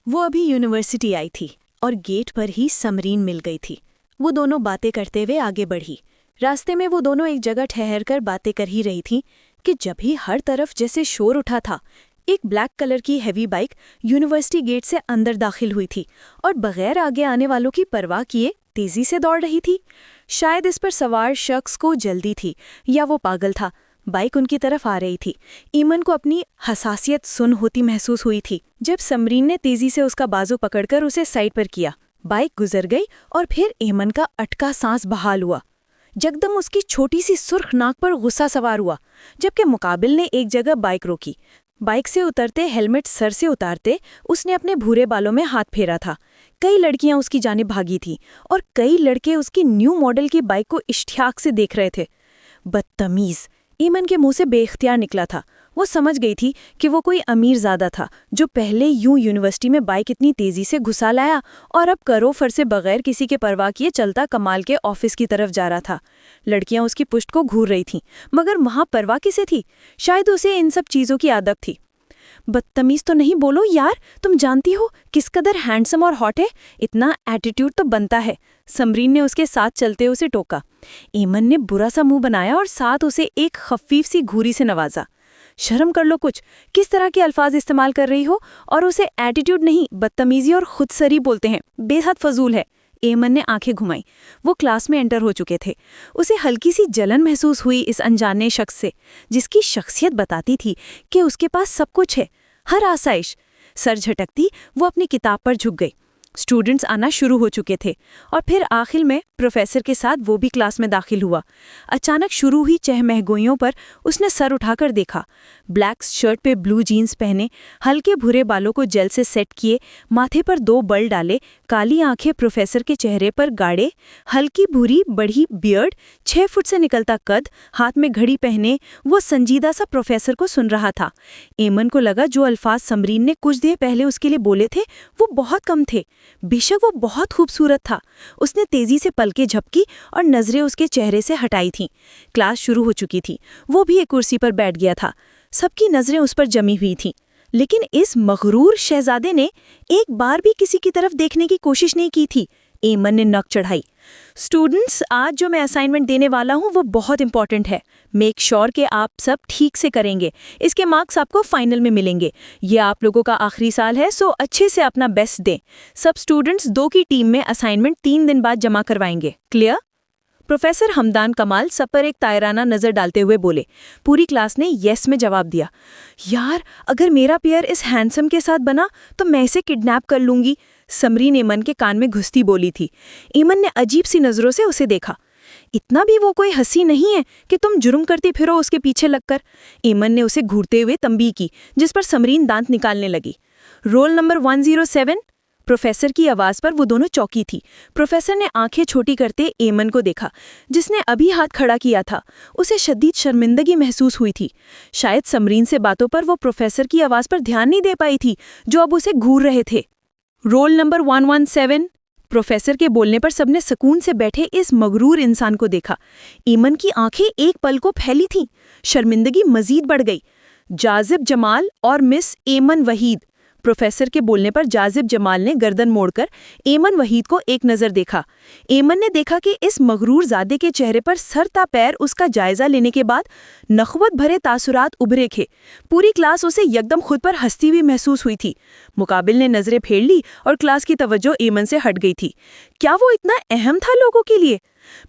وہ ابھی یونیورسٹی آئی تھی اور گیٹ پر ہی سمرین مل گئی تھی۔ وہ دونوں باتیں کرتے ہوئے آگے بڑھی۔ راستے میں وہ دونوں ایک جگہ ٹھہر کر باتیں کر ہی رہی تھیں کہ جب ہی ہر طرف جیسے شور اٹھا تھا۔ ایک بلیک کلر کی ہیوی بائک یونیورسٹی گیٹ سے اندر داخل ہوئی تھی اور بغیر آگے آنے والوں کی پرواہ کیے تیزی سے دوڑ رہی تھی۔ شاید اس پر سوار شخص کو جلدی تھی یا وہ پاگل تھا۔ بائک ان کی طرف آ رہی تھی۔ ایمن کو اپنی حساسیت سن ہوتی محسوس ہوئی تھی جب سمرین نے تیزی سے اس کا بازو پکڑ کر اسے سائڈ پر کیا۔ بائک گزر گئی اور پھر ایمن کا اٹکا سانس بحال ہوا۔ جگدم اس کی چھوٹی سی سرخ ناک پر غصہ سوار ہوا جبکہ مقابل نے ایک جگہ بائک روکی۔ بائک سے اترتے ہیلمٹ سر سے اتارتے اس نے اپنے بھورے بالوں میں ہاتھ پھیرا تھا۔ کئی لڑکیاں اس کی جانب بھاگی تھیں اور کئی لڑکے اس کی نیو ماڈل کی بائک کو اشتیاق سے دیکھ رہے تھے۔ بدتمیز، ایمن کے منہ سے بے اختیار نکلا تھا۔ وہ سمجھ گئی تھی کہ وہ کوئی امیر زادہ تھا جو پہلے یوں یونیورسٹی میں بائک اتنی تیزی سے گھسا لایا اور اب کرو فر سے بغیر کسی کے پرواہ کیے چلتا کمال کے آفس کی طرف جا رہا تھا۔ لڑکیاں اس کی پشت کو گھور رہی تھیں مگر وہاں پرواہ کسے تھی؟ شاید اسے ان سب چیزوں کی عادت تھی۔ بدتمیز تو نہیں بولو یار، تم جانتی ہو کس قدر ہینڈسم اور ہاٹ ہے، اتنا ایٹیٹیوڈ تو بنتا ہے۔ سمرین نے اس کے ساتھ چلتے اسے ٹوکا۔ ایمن نے برا سا منہ بنایا اور ساتھ اسے ایک خفیف سی گھوری سے نوازا۔ شرم کر لو کچھ، کس طرح کے الفاظ استعمال کر رہی ہو؟ اور اسے ایٹیٹیوڈ نہیں بدتمیزی اور خود سری بولتے ہیں، بے حد فضول ہے۔ ایمن نے آنکھیں گھمائیں۔ وہ کلاس میں انٹر ہو چکے تھے۔ اسے ہلکی سی جلن محسوس ہوئی اس انجانے شخص سے جس کی شخصیت بتاتی تھی کہ اس کے پاس سب کچھ ہے، ہر آسائش۔ سر جھٹکتی وہ اپنی کتاب پر جھک گئی۔ اسٹوڈنٹس آنا شروع ہو چکے تھے اور پھر آخر میں پروفیسر کے ساتھ وہ بھی کلاس میں داخل ہوا۔ اچانک شروع ہوئی چہمہگوئیوں پر اس نے سر اٹھا کر دیکھا۔ بلیک شرٹ پہ بلو جینز پہنے، ہلکے بھورے بالوں کو جیل سے سیٹ کیے، ماتھے پر 2 بل ڈالے، کالی آنکھیں پروفیسر کے چہرے پر گاڑے، ہلکی بھوری بڑھی بیئرڈ، 6 فٹ سے نکلتا قد، ہاتھ میں گھڑی پہنے، وہ سنجیدہ سا پروفیسر کو سن رہا تھا۔ ایمن کو لگا جو الفاظ سمرین نے کچھ دیر پہلے اس کے لیے بولے تھے وہ بہت کم تھے۔ بے شک وہ بہت خوبصورت تھا۔ اس نے تیزی سے پلکیں جھپکی اور نظریں اس کے چہرے سے ہٹائی تھیں۔ کلاس شروع ہو چکی تھی۔ وہ بھی ایک کرسی پر بیٹھ گیا تھا۔ سب کی نظریں اس پر جمی ہوئی تھیں لیکن اس مغرور شہزادے نے ایک بار بھی کسی کی طرف دیکھنے کی کوشش نہیں کی تھی۔ ایمن نے نک چڑھائی۔ اسٹوڈنٹس، آج جو میں اسائنمنٹ دینے والا ہوں وہ بہت امپورٹنٹ ہے۔ میک شور کہ آپ سب ٹھیک سے کریں گے۔ اس کے مارکس آپ کو فائنل میں ملیں گے۔ یہ آپ لوگوں کا آخری سال ہے سو اچھے سے اپنا بیسٹ دیں۔ سب اسٹوڈنٹس 2 کی ٹیم میں اسائنمنٹ 3 دن بعد جمع کروائیں گے۔ کلیئر؟ پروفیسر ہمدان کمال سب پر ایک طائرانہ نظر ڈالتے ہوئے بولے۔ پوری کلاس نے یس میں جواب دیا۔ یار، اگر میرا پیئر اس ہینڈسم کے ساتھ بنا تو میں اسے کڈنیپ کر لوں گی، سمرین ایمن کے کان میں گھستی بولی تھی۔ ایمن نے عجیب سی نظروں سے اسے دیکھا۔ اتنا بھی وہ کوئی ہنسی نہیں ہے کہ تم جرم کرتی پھرو اس کے پیچھے لگ کر۔ ایمن نے اسے گھورتے ہوئے تنبیہ کی جس پر سمرین دانت نکالنے لگی۔ Roll number 107۔ پروفیسر کی آواز پر وہ دونوں چوکی تھی۔ پروفیسر نے آنکھیں چھوٹی کرتے ایمن کو دیکھا جس نے ابھی ہاتھ کھڑا کیا تھا۔ اسے شدید شرمندگی محسوس ہوئی تھی۔ شاید سمرین سے باتوں پر وہ پروفیسر کی آواز پر دھیان نہیں دے پائی تھی جو اب اسے گھور رہے تھے۔ Roll number 117۔ پروفیسر کے بولنے پر سب نے سکون سے بیٹھے اس مغرور انسان کو دیکھا۔ ایمن کی آنکھیں ایک پل کو پھیلی تھیں۔ شرمندگی مزید بڑھ گئی۔ جاذب جمال اور مس ایمن وحید۔ پروفیسر کے بولنے پر جاذب جمال نے گردن موڑ کر ایمن وحید کو ایک نظر دیکھا۔ ایمن نے دیکھا کہ اس مغرور زادے کے چہرے پر سر تا پیر اس کا جائزہ لینے کے بعد نخوت بھرے تاثرات ابھرے تھے۔ پوری کلاس اسے یکدم خود پر ہنستی ہوئی محسوس ہوئی تھی۔ مقابل نے نظریں پھیر لی اور کلاس کی توجہ ایمن سے ہٹ گئی تھی۔ کیا وہ اتنا اہم تھا لوگوں کے لیے؟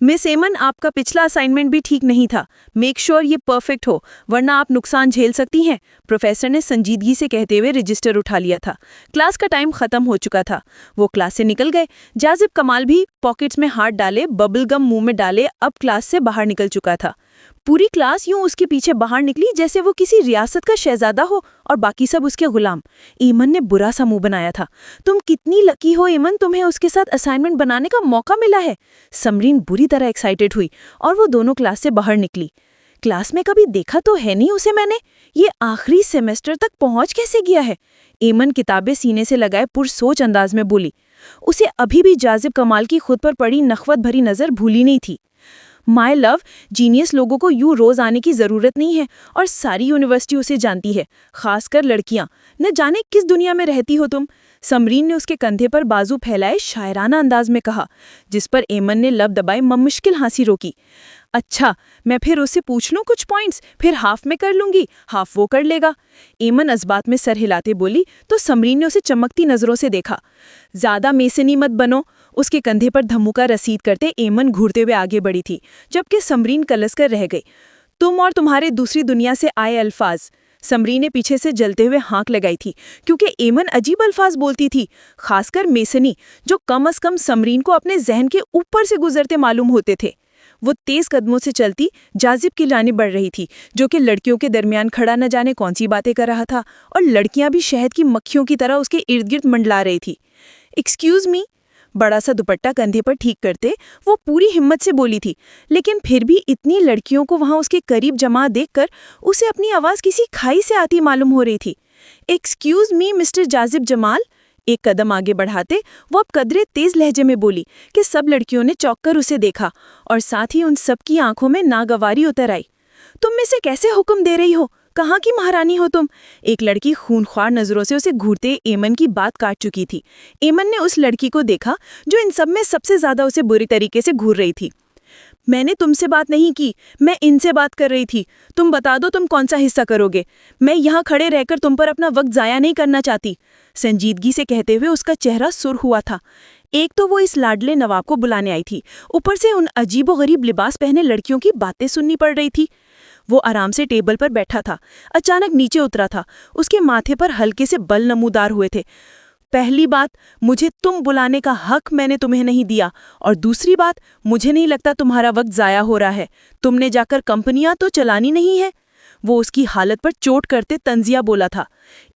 مس ایمن، آپ کا پچھلا اسائنمنٹ بھی ٹھیک نہیں تھا۔ میک شور یہ پرفیکٹ ہو ورنہ آپ نقصان جھیل سکتی ہیں، پروفیسر نے سنجیدگی سے کہتے ہوئے رجسٹر اٹھا لیا تھا۔ کلاس کا ٹائم ختم ہو چکا تھا۔ وہ کلاس سے نکل گئے۔ جاذب کمال بھی پاکٹس میں ہاتھ ڈالے، ببل گم منہ میں ڈالے، اب کلاس سے باہر نکل چکا تھا۔ پوری کلاس یوں اس کے پیچھے باہر نکلی جیسے وہ کسی ریاست کا شہزادہ ہو اور باقی سب اس کے غلام۔ ایمن نے برا سا منہ بنایا تھا۔ تم کتنی لکی ہو ایمن، تمہیں اس کے ساتھ اسائنمنٹ بنانے کا موقع ملا ہے۔ سمرین بری طرح ایکسائٹڈ ہوئی اور وہ دونوں کلاس سے باہر نکلی۔ کلاس میں کبھی دیکھا تو ہے نہیں اسے میں نے، یہ آخری سیمسٹر تک پہنچ کیسے گیا ہے؟ ایمن کتابیں سینے سے لگائے پرسوچ انداز میں بولی۔ اسے ابھی بھی جاذب کمال کی خود پر پڑی نخوت بھری نظر بھولی نہیں تھی۔ مائی لو، جینیس لوگوں کو یوں روز آنے کی ضرورت نہیں ہے اور ساری یونیورسٹی اسے جانتی ہے، خاص کر لڑکیاں۔ نہ جانے کس دنیا میں رہتی ہو تم۔ سمرین نے اس کے کندھے پر بازو پھیلائے شاعرانہ انداز میں کہا، جس پر ایمن نے لب دبائے مشکل ہانسی روکی۔ اچھا، میں پھر اس سے پوچھ لوں کچھ پوائنٹس، پھر ہاف میں کر لوں گی، ہاف وہ کر لے گا۔ ایمن اس بات میں سر ہلاتے بولی تو سمرین نے اسے چمکتی نظروں سے دیکھا۔ زیادہ میسنی مت بنو۔ اس کے کندھے پر دھمو کا رسید کرتے ایمن گھورتے ہوئے آگے بڑھی تھی، جبکہ سمرین کلس کر رہ گئی۔ تم اور تمہارے دوسری دنیا سے آئے الفاظ۔ سمرین نے پیچھے سے جلتے ہوئے ہانک لگائی تھی، کیونکہ ایمن عجیب الفاظ بولتی تھی، خاص کر میسنی، جو کم از کم سمرین کو اپنے ذہن کے اوپر سے گزرتے معلوم ہوتے تھے۔ وہ تیز قدموں سے چلتی جازب کی جانب بڑھ رہی تھی، جو کہ لڑکیوں کے درمیان کھڑا نہ جانے کون سی باتیں کر رہا تھا، اور لڑکیاں بھی شہد کی مکھیوں کی طرح اس کے ارد گرد منڈلا رہی تھی۔ ایکسکیوز می، بڑا سا دوپٹہ کندھے پر ٹھیک کرتے وہ پوری ہمت سے بولی تھی، لیکن پھر بھی اتنی لڑکیوں کو وہاں اس کے قریب جمع دیکھ کر اسے اپنی آواز کسی کھائی سے آتی معلوم ہو رہی تھی۔ ایکسکیوز می مسٹر جازب جمال۔ ایک قدم آگے بڑھاتے وہ اب قدرے تیز لہجے میں بولی کہ سب لڑکیوں نے چونک کر اسے دیکھا، اور ساتھ ہی ان سب کی آنکھوں میں ناگواری اتر آئی۔ تم میں سے کیسے حکم دے رہی ہو؟ کہاں کی مہارانی ہو تم؟ ایک لڑکی خونخوار نظروں سے اسے گھورتے ایمن کی بات کاٹ چکی تھی۔ ایمن نے اس لڑکی کو دیکھا جو ان سب میں سب سے زیادہ اسے بری طریقے سے گھور رہی تھی۔ میں نے تم سے بات نہیں کی، میں ان سے بات کر رہی تھی۔ تم بتا دو تم کون سا حصہ کرو گے؟ میں یہاں کھڑے رہ کر تم پر اپنا وقت ضائع نہیں کرنا چاہتی، سنجیدگی سے کہتے ہوئے اس کا چہرہ سرخ ہوا تھا۔ ایک تو وہ اس لاڈلے نواب کو بلانے آئی تھی، اوپر سے ان عجیب و غریب لباس پہنے لڑکیوں کی باتیں سننی پڑ رہی تھی۔ وہ آرام سے ٹیبل پر بیٹھا تھا، اچانک نیچے اترا تھا، اس کے ماتھے پر ہلکے سے بل نمودار ہوئے تھے۔ پہلی بات، مجھے تم بلانے کا حق میں نے تمہیں نہیں دیا، اور دوسری بات، مجھے نہیں لگتا تمہارا وقت ضائع ہو رہا ہے۔ تم نے جا کر کمپنیاں تو چلانی نہیں ہے۔ وہ اس کی حالت پر چوٹ کرتے طنزیہ بولا تھا۔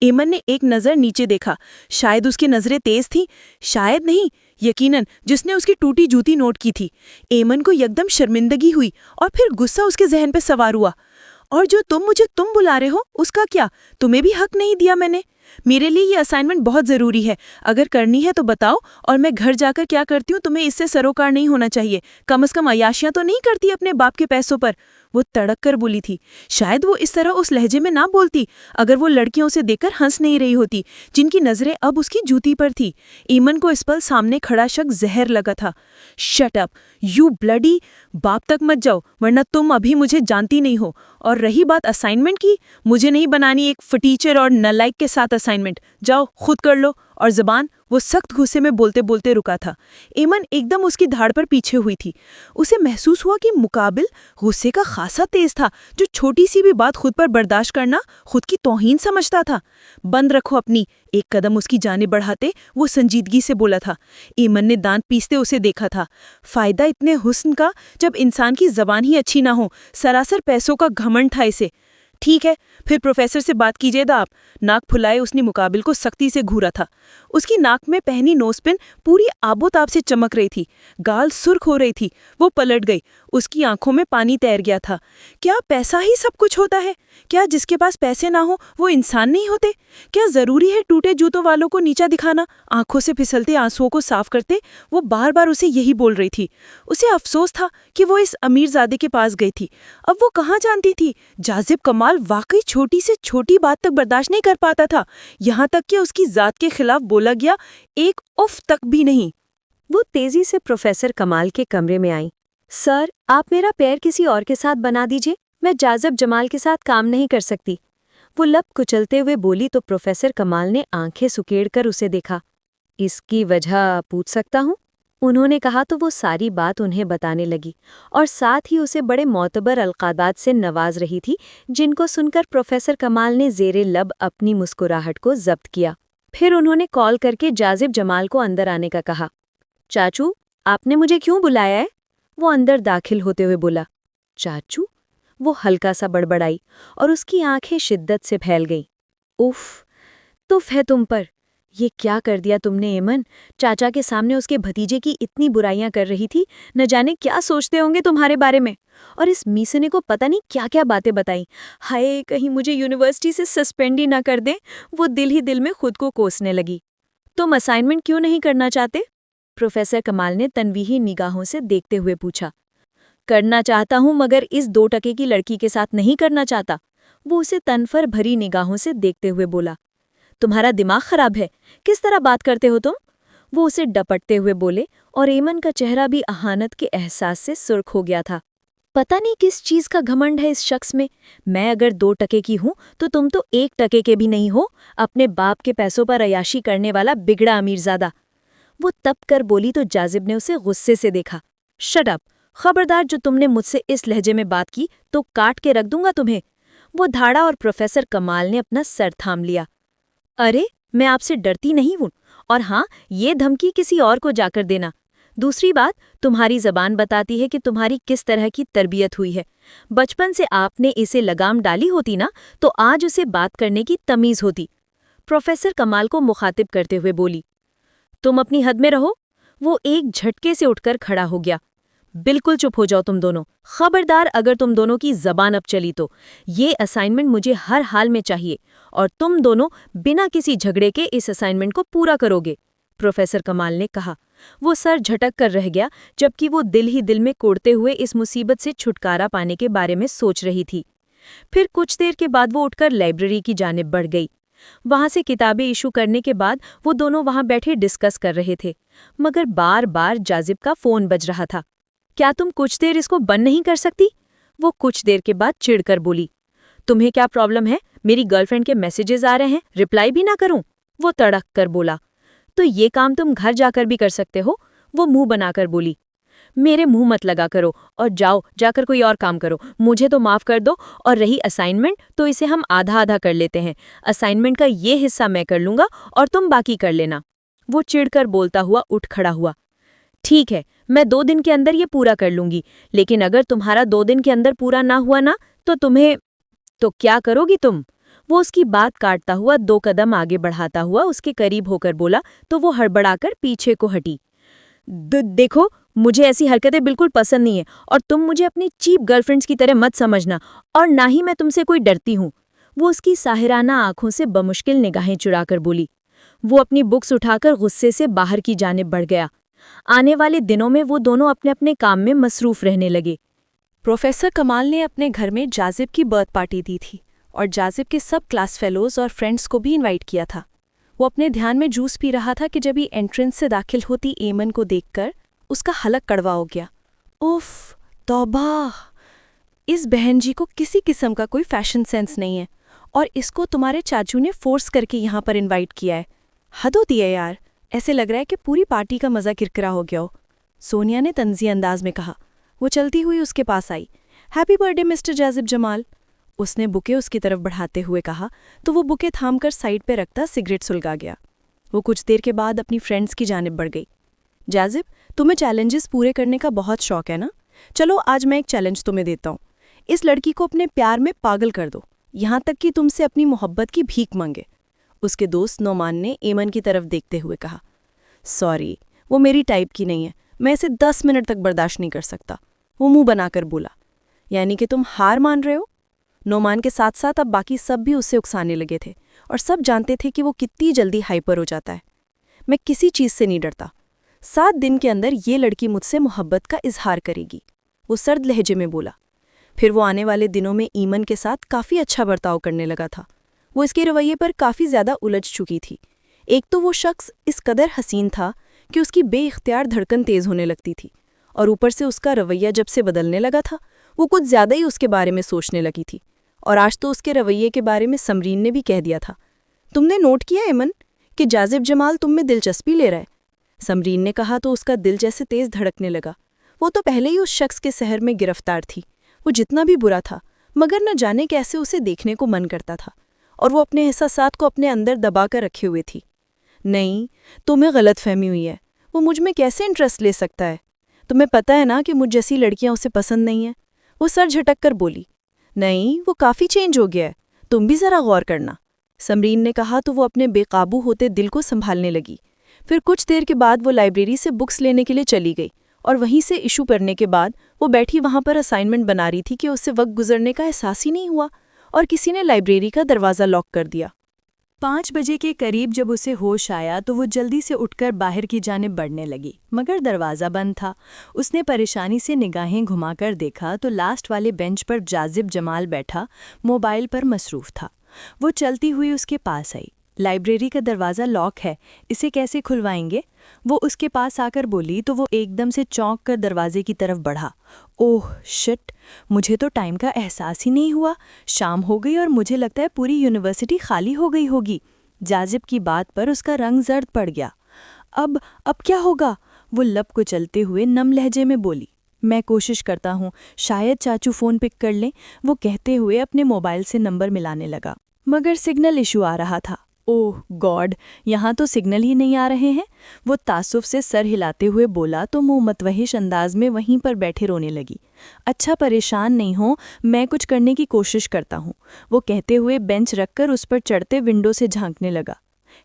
ایمن نے ایک نظر نیچے دیکھا، شاید اس کی نظریں تیز تھیں، شاید نہیں، یقیناً جس نے اس کی ٹوٹی جوتی نوٹ کی تھی۔ ایمن کو یکدم شرمندگی ہوئی اور پھر غصہ اس کے ذہن پہ سوار ہوا۔ اور جو تم مجھے تم بلا رہے ہو اس کا کیا؟ تمہیں بھی حق نہیں دیا میں نے۔ میرے لیے یہ اسائنمنٹ بہت ضروری ہے، اگر کرنی ہے تو بتاؤ، اور میں گھر جا کر کیا کرتی ہوں تمہیں اس سے سروکار نہیں ہونا چاہیے۔ کم از کم عیاشیاں تو نہیں کرتی اپنے باپ کے پیسوں پر۔ وہ تڑک کر بولی تھی۔ شاید وہ اس طرح اس لہجے میں نہ بولتی اگر وہ لڑکیوں سے دیکھ کر ہنس نہیں رہی ہوتی، جن کی نظریں اب اس کی جوتی پر تھی۔ ایمن کو اس پل سامنے کھڑا شخص زہر لگا تھا۔ شٹ اپ یو بلڈی، باپ تک مت جاؤ ورنہ تم ابھی مجھے جانتی نہیں ہو۔ اور رہی بات اسائنمنٹ کی، مجھے نہیں بنانی ایک فٹیچر اور نالائق کے ساتھ اسائنمنٹ، جاؤ خود کر لو۔ اور زبان، وہ سخت غصے میں بولتے بولتے رکا تھا۔ ایمن ایک دم اس کی دھاڑ پر پیچھے ہوئی تھی۔ اسے محسوس ہوا کہ مقابل غصے کا خاصا تیز تھا، جو چھوٹی سی بھی بات خود پر برداشت کرنا خود کی توہین سمجھتا تھا۔ بند رکھو اپنی، ایک قدم اس کی جانب بڑھاتے وہ سنجیدگی سے بولا تھا۔ ایمن نے دانت پیستے اسے دیکھا تھا۔ فائدہ اتنے حسن کا جب انسان کی زبان ہی اچھی نہ ہو، سراسر پیسوں کا گھمنڈ تھا اسے۔ ٹھیک ہے، پھر پروفیسر سے بات کیجیے دا آپ۔ ناک پھلائے اس نے مقابل کو سختی سے گھورا تھا۔ اس کی ناک میں پہنی نوز پن پوری آب و تاب سے چمک رہی تھی، گال سرخ ہو رہی تھی۔ وہ پلٹ گئی، اس کی آنکھوں میں پانی تیر گیا تھا۔ کیا پیسہ ہی سب کچھ ہوتا ہے؟ کیا جس کے پاس پیسے نہ ہو وہ انسان نہیں ہوتے؟ کیا ضروری ہے ٹوٹے جوتوں والوں کو نیچا دکھانا؟ آنکھوں سے پھسلتے آنسوؤں کو صاف کرتے وہ بار بار اسے یہی بول رہی تھی۔ اسے افسوس تھا کہ وہ اس امیر زادے کے پاس گئی تھی۔ اب وہ کہاں جانتی تھی، جازب کمال واقعی چھوٹی سے چھوٹی بات تک برداشت نہیں کر پاتا تھا، یہاں تک کہ اس کی ذات کے خلاف بولا گیا ایک اف تک بھی نہیں۔ وہ تیزی سے پروفیسر کمال کے کمرے میں آئی۔ سر، آپ میرا پیر کسی اور کے ساتھ بنا دیجئے، میں جازب جمال کے ساتھ کام نہیں کر سکتی۔ وہ لب کچلتے ہوئے بولی تو پروفیسر کمال نے آنکھیں سکیڑ کر اسے دیکھا۔ اس کی وجہ پوچھ سکتا ہوں؟ انہوں نے کہا تو وہ ساری بات انہیں بتانے لگی، اور ساتھ ہی اسے بڑے معتبر القابات سے نواز رہی تھی، جن کو سن کر پروفیسر کمال نے زیر لب اپنی مسکراہٹ کو ضبط کیا۔ پھر انہوں نے کال کر کے جازب جمال کو اندر آنے کا کہا۔ چاچو، آپ نے مجھے کیوں بلایا ہے؟ وہ اندر داخل ہوتے ہوئے بولا۔ چاچو؟ وہ ہلکا سا بڑبڑائی اور اس کی آنکھیں شدت سے پھیل گئیں۔ اف، تف ہے تم پر، یہ کیا کر دیا تم نے ایمن؟ چاچا کے سامنے اس کے بھتیجے کی اتنی برائیاں کر رہی تھی، نہ جانے کیا سوچتے ہوں گے تمہارے بارے میں، اور اس میسنے کو پتہ نہیں کیا کیا باتیں بتائیں۔ ہائے، کہیں مجھے یونیورسٹی سے سسپینڈ ہی نہ کر دیں۔ وہ دل ہی دل میں خود کو کوسنے لگی۔ تم اسائنمنٹ کیوں نہیں کرنا چاہتے؟ پروفیسر کمال نے تنویہی نگاہوں سے دیکھتے ہوئے پوچھا۔ کرنا چاہتا ہوں مگر اس 2% کی لڑکی کے ساتھ نہیں کرنا چاہتا، وہ اسے تنفر بھری نگاہوں سے دیکھتے ہوئے بولا۔ تمہارا دماغ خراب ہے، کس طرح بات کرتے ہو تم؟ وہ اسے ڈپٹتے ہوئے بولے اور ایمن کا چہرہ بھی اہانت کے احساس سے سرخ ہو گیا تھا۔ پتہ نہیں کس چیز کا گھمنڈ ہے اس شخص میں اگر 2% کی ہوں تو تم تو 1% کے بھی نہیں ہو، اپنے باپ کے پیسوں پر عیاشی کرنے والا بگڑا امیرزادہ۔ وہ تپ کر بولی تو جاذب نے اسے غصے سے دیکھا۔ شٹ اپ، خبردار جو تم نے مجھ سے اس لہجے میں بات کی تو کاٹ کے رکھ دوں گا تمہیں، وہ دھاڑا اور پروفیسر کمال نے اپنا سر تھام لیا۔ ارے میں آپ سے ڈرتی نہیں ہوں، اور ہاں یہ دھمکی کسی اور کو جا کر دینا۔ دوسری بات، تمہاری زبان بتاتی ہے کہ تمہاری کس طرح کی تربیت ہوئی ہے۔ بچپن سے آپ نے اسے لگام ڈالی ہوتی نا تو آج اسے بات کرنے کی تمیز ہوتی۔ پروفیسر کمال کو مخاطب کرتے ہوئے بولی۔ تم اپنی حد میں رہو۔ وہ ایک جھٹکے سے اٹھ کر کھڑا ہو گیا۔ بالکل چپ ہو جاؤ تم دونوں، خبردار اگر تم دونوں کی زبان اب چلی تو یہ اسائنمنٹ مجھے ہر حال میں چاہیے، اور تم دونوں بنا کسی جھگڑے کے اس اسائنمنٹ کو پورا کرو گے، پروفیسر کمال نے کہا۔ وہ سر جھٹک کر رہ گیا جبکہ وہ دل ہی دل میں کوڑتے ہوئے اس مصیبت سے چھٹکارا پانے کے بارے میں سوچ رہی تھی۔ پھر کچھ دیر کے بعد وہ اٹھ کر لائبریری کی جانب بڑھ گئی۔ وہاں سے کتابیں ایشو کرنے کے بعد وہ دونوں وہاں بیٹھے ڈسکس کر رہے تھے، مگر بار بار جاذب کا فون بج رہا تھا۔ کیا تم کچھ دیر اس کو بند نہیں کر سکتی؟ وہ کچھ دیر کے بعد چڑ کر بولی۔ تمہیں کیا پرابلم ہے؟ میری گرل فرینڈ کے میسیجز آ رہے ہیں، رپلائی بھی نہ کروں؟ وہ تڑک کر بولا۔ تو یہ کام تم گھر جا کر بھی کر سکتے ہو، وہ منہ بنا کر بولی۔ میرے منہ مت لگا کرو اور جا کر کوئی اور کام کرو، مجھے تو معاف کر دو، اور رہی اسائنمنٹ تو اسے ہم آدھا آدھا کر لیتے ہیں، اسائنمنٹ کا یہ حصہ میں کر لوں گا اور تم باقی کر لینا۔ وہ چڑ کر بولتا ہوا اٹھ کھڑا ہوا۔ ٹھیک ہے، میں 2 دن کے اندر یہ پورا کر لوں گی، لیکن اگر تمہارا 2 دن کے اندر پورا نہ ہوا نا تو کیا کرو گی تم؟ وہ اس کی بات کاٹتا ہوا 2 قدم آگے بڑھاتا ہوا اس کے قریب ہو کر بولا تو وہ ہڑبڑا کر پیچھے کو ہٹی۔ دیکھو، مجھے ایسی حرکتیں بالکل پسند نہیں ہیں، اور تم مجھے اپنی چیپ گرل فرینڈز کی طرح مت سمجھنا، اور نہ ہی میں تم سے کوئی ڈرتی ہوں۔ وہ اس کی ساحرانہ آنکھوں سے بمشکل نگاہیں چرا کر بولی۔ وہ اپنی بکس اٹھا کر غصے سے باہر کی جانب بڑھ گیا۔ آنے والے دنوں میں وہ دونوں اپنے اپنے کام میں مصروف رہنے لگے۔ پروفیسر کمال نے اپنے گھر میں جاذب کی برتھ پارٹی دی تھی اور جاذب کے سب کلاس فیلوز اور فرینڈز کو بھی انوائٹ کیا تھا۔ وہ اپنے دھیان میں جوس پی رہا تھا کہ جب ہی انٹرنس سے داخل ہوتی ایمن کو دیکھ کر اس کا حلق کڑوا ہو گیا۔ اوف، توبہ! اس بہن جی کو کسی قسم کا کوئی فیشن سینس نہیں ہے، اور اس کو تمہارے چاچو نے فورس کر کے یہاں پر انوائٹ کیا ہے۔ حد ہوتی ہے یار، ایسے لگ رہا ہے کہ پوری پارٹی کا مزہ کرکرا ہو گیا ہو، سونیا نے طنزی انداز میں کہا۔ وہ چلتی ہوئی اس کے پاس آئی۔ ہیپی برتھ ڈے مسٹر جاذب جمال، اس نے بکے اس کی طرف بڑھاتے ہوئے کہا تو وہ بکے تھام کر سائڈ پہ رکھتا سگریٹ سلگا گیا۔ وہ کچھ دیر کے بعد اپنی فرینڈز کی جانب بڑھ گئی۔ جاذب، تمہیں چیلنجز پورے کرنے کا بہت شوق ہے نا؟ چلو آج میں ایک چیلنج تمہیں دیتا ہوں۔ اس لڑکی کو اپنے پیار میں پاگل کر دو، یہاں تک کہ تم سے اپنی محبت کی بھیک مانگے۔ اس کے دوست نعمان نے ایمن کی طرف دیکھتے ہوئے کہا۔ سوری، وہ میری ٹائپ کی نہیں ہے، میں اسے 10 منٹ تک برداشت نہیں کر سکتا۔ وہ منہ بنا کر بولا۔ یعنی کہ تم ہار مان رہے ہو؟ نعمان کے ساتھ ساتھ اب باقی سب بھی اسے اکسانے لگے تھے، اور سب جانتے تھے کہ وہ کتنی جلدی ہائپر ہو جاتا ہے۔ میں کسی چیز سے نہیں ڈرتا، 7 دن کے اندر یہ لڑکی مجھ سے محبت کا اظہار کرے گی، وہ سرد لہجے میں بولا۔ پھر وہ آنے والے دنوں میں ایمن کے ساتھ کافی اچھا برتاؤ کرنے لگا تھا۔ وہ اس کے رویے پر کافی زیادہ الجھ چکی تھی۔ ایک تو وہ شخص اس قدر حسین تھا کہ اس کی بے اختیار دھڑکن تیز ہونے لگتی تھی، اور اوپر سے اس کا رویہ جب سے بدلنے لگا تھا وہ کچھ زیادہ ہی اس کے بارے میں سوچنے لگی تھی، اور آج تو اس کے رویے کے بارے میں سمرین نے بھی کہہ دیا تھا۔ تم نے نوٹ کیا ایمن کہ جاذب جمال تم میں دلچسپی لے رہا ہے؟ سمرین نے کہا تو اس کا دل جیسے تیز دھڑکنے لگا۔ وہ تو پہلے ہی اس شخص کے سحر میں گرفتار تھی، وہ جتنا بھی برا تھا مگر نہ جانے کیسے اسے دیکھنے کو من کرتا تھا، اور وہ اپنے احساسات کو اپنے اندر دبا کر رکھے ہوئے تھی۔ نہیں، تمہیں غلط فہمی ہوئی ہے، وہ مجھ میں کیسے انٹرسٹ لے سکتا ہے؟ تمہیں پتہ ہے نا کہ مجھ جیسی لڑکیاں اسے پسند نہیں ہیں۔ وہ سر جھٹک کر بولی۔ نہیں، وہ کافی چینج ہو گیا ہے، تم بھی ذرا غور کرنا، سمرین نے کہا تو وہ اپنے بے قابو ہوتے دل کو سنبھالنے لگی۔ پھر کچھ دیر کے بعد وہ لائبریری سے بکس لینے کے لیے چلی گئی، اور وہیں سے ایشو کرنے کے بعد وہ بیٹھی وہاں پر اسائنمنٹ بنا رہی تھی کہ اس سے وقت گزرنے کا احساس ہی نہیں ہوا، اور کسی نے لائبریری کا دروازہ لاک کر دیا۔ 5 بجے کے قریب جب اسے ہوش آیا تو وہ جلدی سے اٹھ کر باہر کی جانب بڑھنے لگی، مگر دروازہ بند تھا۔ اس نے پریشانی سے نگاہیں گھما کر دیکھا تو لاسٹ والے بینچ پر جاذب جمال بیٹھا موبائل پر مصروف تھا۔ وہ چلتی ہوئی اس کے پاس آئی۔ لائبریری کا دروازہ لاک ہے، اسے کیسے کھلوائیں گے؟ وہ اس کے پاس آ کر بولی تو وہ ایک دم سے چونک کر دروازے کی طرف بڑھا۔ اوہ شٹ، مجھے تو ٹائم کا احساس ہی نہیں ہوا۔ شام ہو گئی اور مجھے لگتا ہے پوری یونیورسٹی خالی ہو گئی ہوگی۔ جاذب کی بات پر اس کا رنگ زرد پڑ گیا۔ اب کیا ہوگا؟ وہ لب کو چلتے ہوئے نم لہجے میں بولی۔ میں کوشش کرتا ہوں، شاید چاچو فون پک کر لیں، وہ کہتے ہوئے اپنے موبائل سے نمبر ملانے لگا، مگر سگنل ایشو آ رہا تھا۔ اوہ گاڈ، یہاں تو سگنل ہی نہیں آ رہے ہیں۔ وہ تعصب سے سر ہلاتے ہوئے بولا تو منہ متوحش انداز میں وہیں پر بیٹھے رونے لگی۔ اچھا پریشان نہیں ہو، میں کچھ کرنے کی کوشش کرتا ہوں، وہ کہتے ہوئے بینچ رکھ کر اس پر چڑھتے ونڈو سے جھانکنے لگا۔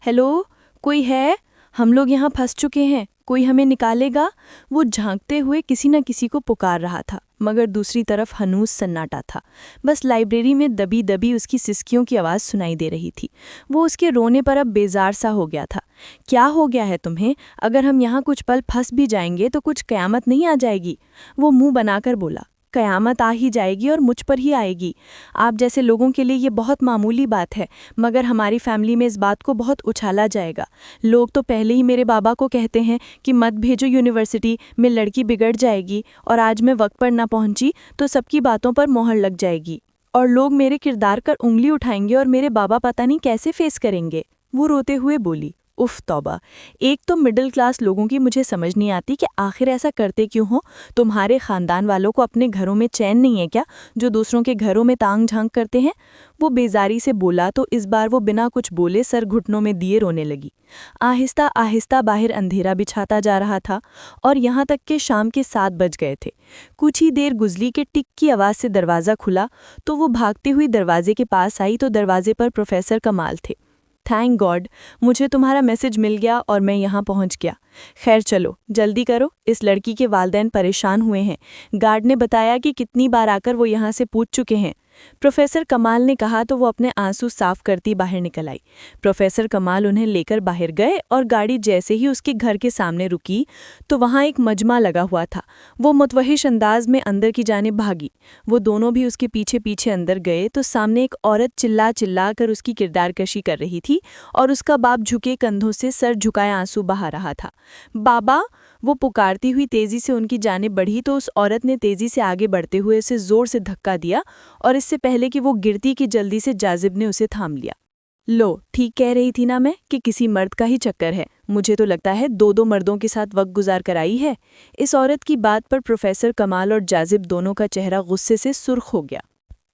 ہیلو، کوئی ہے؟ ہم لوگ یہاں پھنس چکے ہیں، کوئی ہمیں نکالے گا؟ وہ جھانکتے ہوئے کسی نہ کسی کو پکار رہا تھا، مگر دوسری طرف ہنوز سناٹا تھا۔ بس لائبریری میں دبی دبی اس کی سسکیوں کی آواز سنائی دے رہی تھی۔ وہ اس کے رونے پر اب بیزار سا ہو گیا تھا۔ کیا ہو گیا ہے تمہیں؟ اگر ہم یہاں کچھ پل پھنس بھی جائیں گے تو کچھ قیامت نہیں آ جائے گی؟ وہ منہ بنا کر بولا۔ قیامت آ ہی جائے گی اور مجھ پر ہی آئے گی۔ آپ جیسے لوگوں کے لیے یہ بہت معمولی بات ہے، مگر ہماری فیملی میں اس بات کو بہت اچھالا جائے گا۔ لوگ تو پہلے ہی میرے بابا کو کہتے ہیں کہ مت بھیجو یونیورسٹی میں، لڑکی بگڑ جائے گی، اور آج میں وقت پر نہ پہنچی تو سب کی باتوں پر مہر لگ جائے گی اور لوگ میرے کردار پر انگلی اٹھائیں گے اور میرے بابا پتہ نہیں کیسے فیس کریں گے۔ وہ روتے ہوئے بولی۔ اف توبہ، ایک تو مڈل کلاس لوگوں کی مجھے سمجھ نہیں آتی کہ آخر ایسا کرتے کیوں ہو؟ تمہارے خاندان والوں کو اپنے گھروں میں چین نہیں ہے کیا، جو دوسروں کے گھروں میں تانگ جھانک کرتے ہیں؟ وہ بیزاری سے بولا تو اس بار وہ بنا کچھ بولے سر گھٹنوں میں دیے رونے لگی۔ آہستہ آہستہ باہر اندھیرا بچھاتا جا رہا تھا اور یہاں تک کہ شام کے 7 بج گئے تھے۔ کچھ ہی دیر گزری کہ ٹک کی آواز سے دروازہ کھلا تو وہ بھاگتی ہوئی دروازے کے پاس آئی تو دروازے پر پروفیسر کمال تھے۔ تھینک گاڈ، مجھے تمہارا میسج مل گیا اور میں یہاں پہنچ گیا۔ خیر چلو جلدی کرو، اس لڑکی کے والدین پریشان ہوئے ہیں۔ گارڈ نے بتایا کہ کتنی بار آ کر وہ یہاں سے پوچھ چکے ہیں۔ پروفیسر کمال نے کہا تو وہ اپنے آنسو صاف کرتی باہر نکل آئی۔ پروفیسر کمال انہیں لے کر باہر گئے اور گاڑی جیسے ہی اس کے گھر کے سامنے رکی تو وہاں ایک مجمع لگا ہوا تھا۔ وہ متوحش انداز میں اندر کی جانب بھاگی۔ وہ دونوں بھی اس کے پیچھے پیچھے اندر گئے تو سامنے ایک عورت چلا چلا کر اس کی کردار کشی کر رہی تھی اور اس کا باپ جھکے کندھوں سے سر جھکائے آنسو بہا رہا تھا۔ بابا، وہ پکارتی ہوئی تیزی سے ان کی جانب بڑھی تو اس عورت نے تیزی سے آگے بڑھتے ہوئے اسے زور سے دھکا دیا اور اس سے پہلے کہ وہ گرتی کی جلدی سے جاذب نے اسے تھام لیا۔ لو، ٹھیک کہہ رہی تھی نا میں کہ کسی مرد کا ہی چکر ہے، مجھے تو لگتا ہے 2 مردوں کے ساتھ وقت گزار کر آئی ہے۔ اس عورت کی بات پر پروفیسر کمال اور جاذب دونوں کا چہرہ غصے سے سرخ ہو گیا۔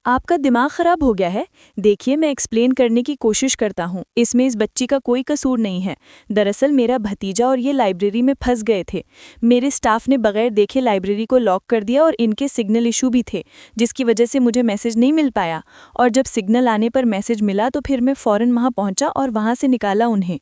آپ کا دماغ خراب ہو گیا ہے؟ دیکھیے، میں ایکسپلین کرنے کی کوشش کرتا ہوں، اس میں اس بچی کا کوئی قصور نہیں ہے۔ دراصل میرا بھتیجا اور یہ لائبریری میں پھنس گئے تھے۔ میرے سٹاف نے بغیر دیکھے لائبریری کو لاک کر دیا اور ان کے سگنل ایشو بھی تھے، جس کی وجہ سے مجھے میسج نہیں مل پایا، اور جب سگنل آنے پر میسج ملا تو پھر میں فوراً وہاں پہنچا اور وہاں سے نکالا انہیں۔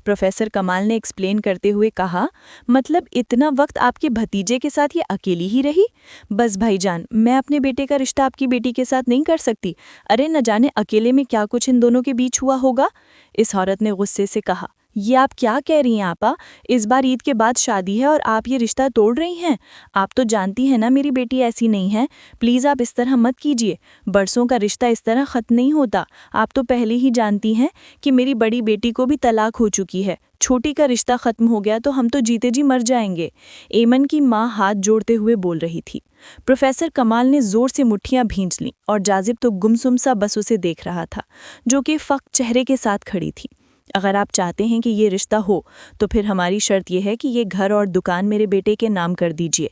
پروفیسر کمال نے ایکسپلین کرتے ہوئے کہا، مطلب اتنا وقت آپ کے بھتیجے کے ساتھ یہ اکیلی ہی رہی؟ بس بھائی جان، میں اپنے بیٹے کا رشتہ آپ کی بیٹی کے ساتھ نہیں کر سکتی۔ ارے نہ جانے اکیلے میں کیا کچھ ان دونوں کے بیچ ہوا ہوگا، اس عورت نے غصے سے کہا۔ یہ آپ کیا کہہ رہی ہیں آپا؟ اس بار عید کے بعد شادی ہے اور آپ یہ رشتہ توڑ رہی ہیں؟ آپ تو جانتی ہیں نا میری بیٹی ایسی نہیں ہے، پلیز آپ اس طرح مت کیجیے۔ برسوں کا رشتہ اس طرح ختم نہیں ہوتا۔ آپ تو پہلے ہی جانتی ہیں کہ میری بڑی بیٹی کو بھی طلاق ہو چکی ہے، چھوٹی کا رشتہ ختم ہو گیا تو ہم تو جیتے جی مر جائیں گے۔ ایمن کی ماں ہاتھ جوڑتے ہوئے بول رہی تھی۔ پروفیسر کمال نے زور سے مٹھیاں بھینچ لیں اور جاذب تو گمسم سا بس اسے دیکھ رہا تھا، جو کہ فقط چہرے کے ساتھ کھڑی تھی۔ اگر آپ چاہتے ہیں کہ یہ رشتہ ہو تو پھر ہماری شرط یہ ہے کہ یہ گھر اور دکان میرے بیٹے کے نام کر دیجیے۔